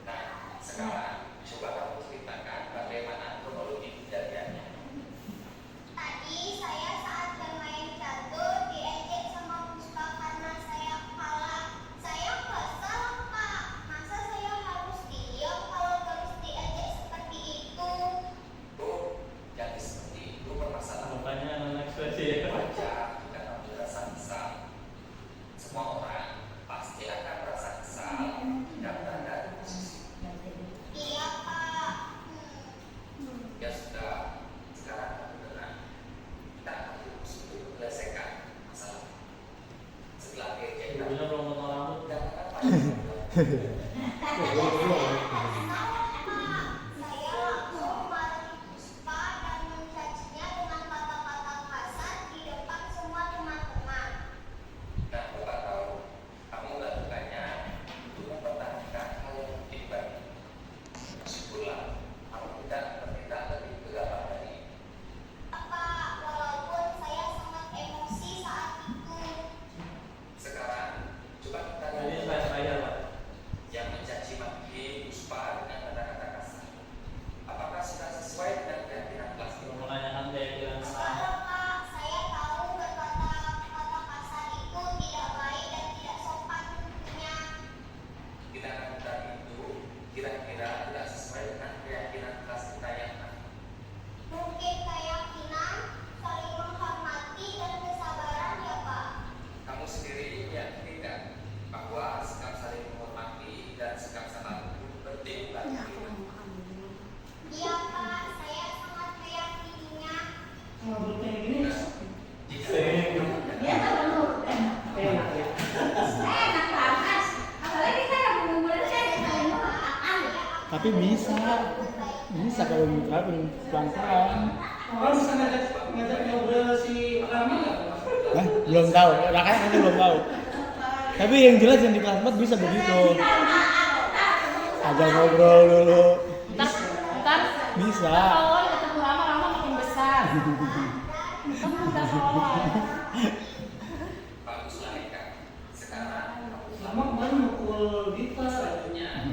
H: Nah, sekarang coba kamu ceritakan bagaimana kronologi kejadiannya.
I: Tadi saya saat bermain catur diejek sama Puspa karena saya kalah. Saya kesal, Pak. Masa saya harus diam kalau terus diejek seperti itu?
H: Oh, jadi seperti itu permasalahan.
C: Bapaknya anak ekspresi ya.
H: Wajar jika kamu merasa kesal. Semua orang pasti akan merasa kesal dan berada di posisi.
I: Iya, Pak.
H: Ya sudah, sekarang kamu tenang. Kita akan terus untuk menyelesaikan masalah. Setelah diejek
C: Ibunya belum potong rambut.
H: dan apa
I: Saya langsung marahi Puspa dan mencacinya dengan kata-kata kasar di depan semua teman-teman.
H: Nah, Bapak tahu, kamu melakukannya untuk mempertahankan hal yang penting bagi. Syukurlah, kamu tidak bertindak lebih gegabah dari ini.
I: Pak, walaupun saya sangat emosi saat itu.
H: Sekarang, coba kita
C: Jadi
H: lihat
C: saya Pak.
H: yang mencaci maki Puspa dengan kata-kata kasar. Apakah sudah sesuai dengan keyakinan kelas ini?
C: Belum menanyakan keyakinan saya.
I: Sekarang, Pak, saya tahu berkata-kata kasar itu tidak baik dan tidak sopan tentunya.
H: Tindakan itu kira-kira tidak sesuai dengan keyakinan kelas kita yang mana?
I: Mungkin keyakinan, saling menghormati dan kesabaran ya, Pak.
H: Kamu sendiri meyakini tidak bahwa sikap saling menghormati dan sikap sabar itu penting bagi kita?
I: Iya, Pak, saya sangat meyakininya.
D: Ngobrol kayak gini
H: Jika
G: Dia tak menurut enak.
D: enak ya.
G: Enak banget. Apalagi saya benar-benar saya sekali
A: Tapi bisa kalau diterapin pelan-pelan.
D: Orang bisa ngajak ngobrol si Rami nggak?
A: Belum tahu, makanya nanti belum tahu. Tapi yang jelas yang di kelas 4 bisa begitu. Ajak ngobrol dulu.
F: Ntar
A: Bisa.
F: kalau ketemu Rama makin besar. Ketemu udah kawan.
H: baguslah Eka. Sekarang kamu
D: Lama kemarin mukul Dita.
H: selanjutnya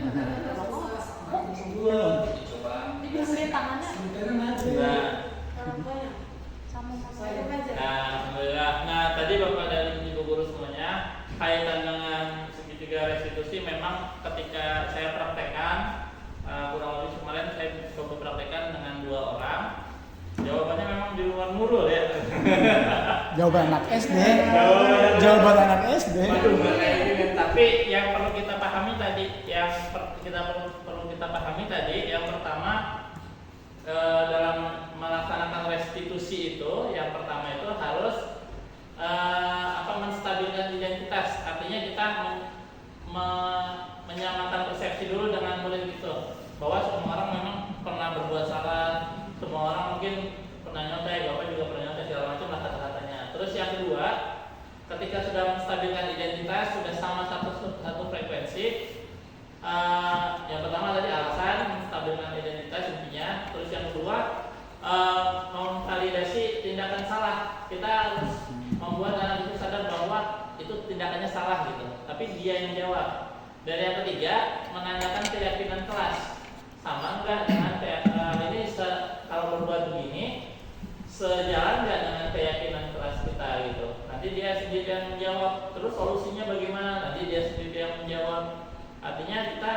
D: Dua.
H: dicoba
F: Dibungkuin tangannya.
D: Sebenarnya mati.
C: Nah,
F: Sama
C: Nah, alhamdulillah. Nah, tadi Bapak dan Ibu guru semuanya kaitan dengan segitiga restitusi memang ketika saya praktekkan kurang lebih kemarin saya coba praktekkan dengan 2 orang. Jawabannya memang di luar murul ya.
A: Jawaban anak SD. Jawaban anak SD.
C: Waduh, nggak kayak gini. Tapi yang perlu kita pahami tadi, perlu kita pahami tadi, yang pertama dalam melaksanakan restitusi itu, yang pertama itu harus menstabilkan identitas. Artinya kita menyamakan persepsi dulu dengan murid itu, bahwa semua orang memang pernah berbuat salah, semua orang mungkin pernah nyontek, bapak juga pernah nyontek segala macam lah kata-katanya. Terus yang kedua, ketika sudah menstabilkan identitas, sudah sama satu frekuensi. Yang pertama tadi alasan menstabilkan identitas intinya. Terus yang kedua memvalidasi tindakan salah. Kita harus membuat anak itu sadar bahwa itu tindakannya salah gitu, tapi dia yang jawab. Dan yang ketiga, menanyakan keyakinan kelas. Sama enggak dengan ini kalau berbuat begini sejalan enggak dengan keyakinan kelas kita gitu. Nanti dia sendiri yang menjawab. Terus solusinya bagaimana? Nanti dia sendiri yang menjawab. Artinya kita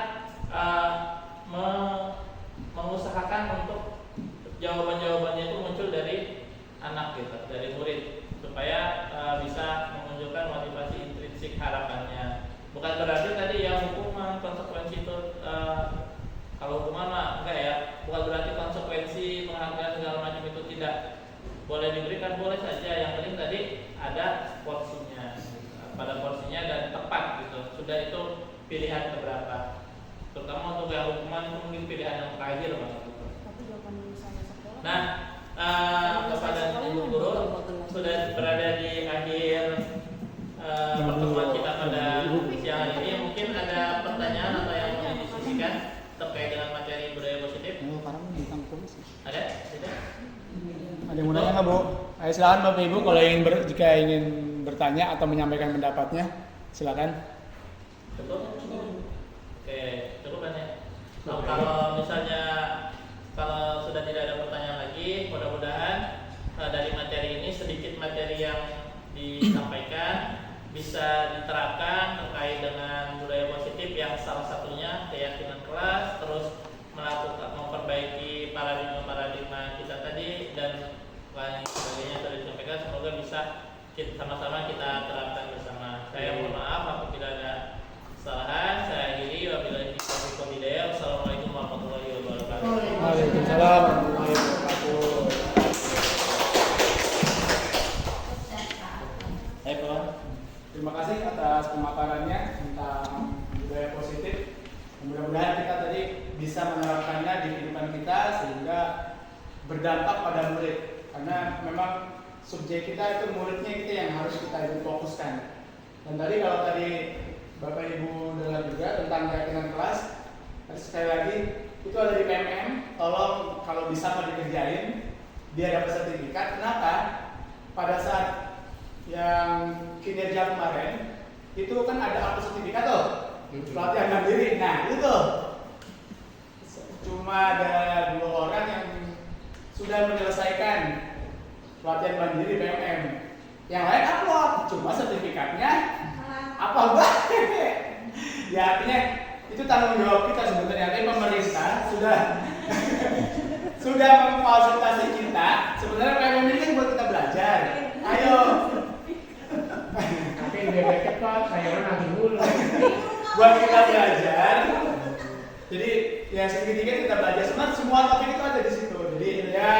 C: mengusahakan untuk jawaban-jawabannya itu muncul dari anak gitu, dari murid, supaya bisa menunjukkan motivasi intrinsik harapannya. Bukan berarti tadi yang hukuman konsekuensi itu kalau hukuman mah enggak ya, bukan berarti konsekuensi penghargaan segala macam itu tidak boleh diberikan, boleh saja. Yang penting tadi ada porsinya, pada porsinya dan tepat gitu. Sudah itu pilihan keberapa. Terutama untuk yang hukuman itu mungkin pilihan yang terakhir banget gitu. Nah, kepada ibu guru sudah berada di akhir pertemuan kita pada siang hari ini. Mungkin ada pertanyaan atau yang mau didiskusikan terkait dengan materi budaya positif? Ada? Tidak?
A: Ada yang mau nanya nggak Bu? Ayo silakan Bapak Ibu kalau jika ingin bertanya atau menyampaikan pendapatnya, silakan.
C: Cukup? Oke, cukup kan ya? Nah, kalau misalnya kalau sudah tidak ada pertanyaan lagi, mudah-mudahan dari materi ini sedikit materi yang disampaikan bisa diterapkan terkait dengan budaya positif yang salah satunya keyakinan kelas, terus melakukan memperbaiki paradigma kita tadi dan lain sebagainya sudah disampaikan. Semoga bisa sama-sama kita terapkan bersama. Saya mohon maaf apabila ada kesalahan. Saya akhiri, wabillahi taufiq wal hidayah. Wassalamualaikum warahmatullahi wabarakatuh.
A: Waalaikumsalam warahmatullahi wabarakatuh. Terima kasih atas pemaparannya tentang budaya positif. Mudah-mudahan kita tadi bisa menerapkannya di kehidupan kita sehingga berdampak pada murid. Karena memang subjek kita itu muridnya kita yang harus kita fokuskan. Dan tadi kalau tadi Bapak Ibu dengar juga tentang keyakinan kelas, sekali lagi itu ada di PMM. Tolong kalau bisa mau dikerjain biar dapat sertifikat. Kenapa? Pada saat yang kinerja kemarin itu kan ada hapus sertifikat tuh, pelatihan mandiri. Nah itu cuma ada 2 orang yang sudah menyelesaikan pelatihan mandiri PMM. Yang lain upload, cuma sertifikatnya apa banget. Ya artinya itu tanggung jawab kita sebenarnya. Tapi pemerintah sudah memfasilitasi kita. Sebenarnya PMM ini kan buat kita belajar. Ayo.
E: Tapi bebek Pak, saya nanti dulu.
A: Buat kita belajar. Jadi ya segitiga kita belajar. Sebenarnya semua topik itu ada di situ. Jadi ya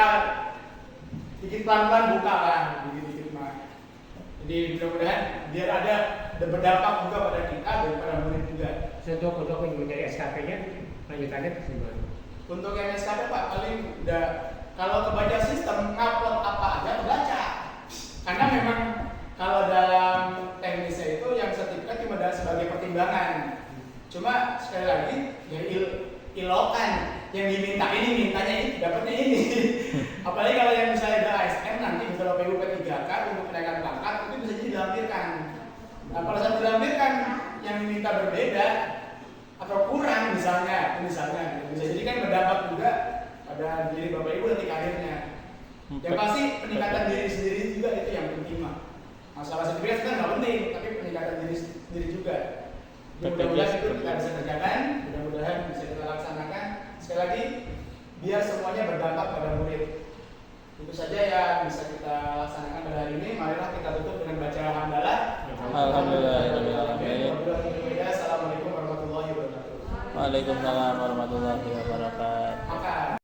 A: dikit pelan-pelan buka lah, dikit-dikit mah. Jadi mudah-mudahan biar ada berdampak juga pada kita dan pada murid juga.
E: Untuk yang menjadi SKP-nya lanjutannya gimana?
A: Untuk yang SKP Pak paling udah kalau kebaca sistem ngupload apa aja baca. Karena memang kalau dalam teknisnya itu yang sertifikat cuma sebagai pertimbangan. Cuma sekali lagi ya ilokan yang diminta ini mintanya ini dapatnya ini. Apalagi kalau yang misalnya ada ASN nanti bisa Bapak Ibu P3K untuk kenaikan pangkat itu bisa jadi dilampirkan. Nah pada saat dilampirkan yang diminta berbeda atau kurang misalnya bisa jadi kan berdampak juga pada diri Bapak Ibu nanti karirnya. Yang pasti peningkatan diri sendiri juga itu yang penting mah. Masalah sertifikat kan nggak penting, tapi peningkatan diri sendiri juga. Mudah-mudahan itu kita bisa kerjakan, mudah-mudahan bisa kita laksanakan. Sekali lagi, biar semuanya berdampak pada murid. Itu saja yang bisa kita laksanakan pada hari ini. Marilah kita tutup dengan baca hamdalah.
C: Alhamdulillah.
A: Assalamualaikum warahmatullahi wabarakatuh.
C: Waalaikumsalam warahmatullahi wabarakatuh.
A: Maka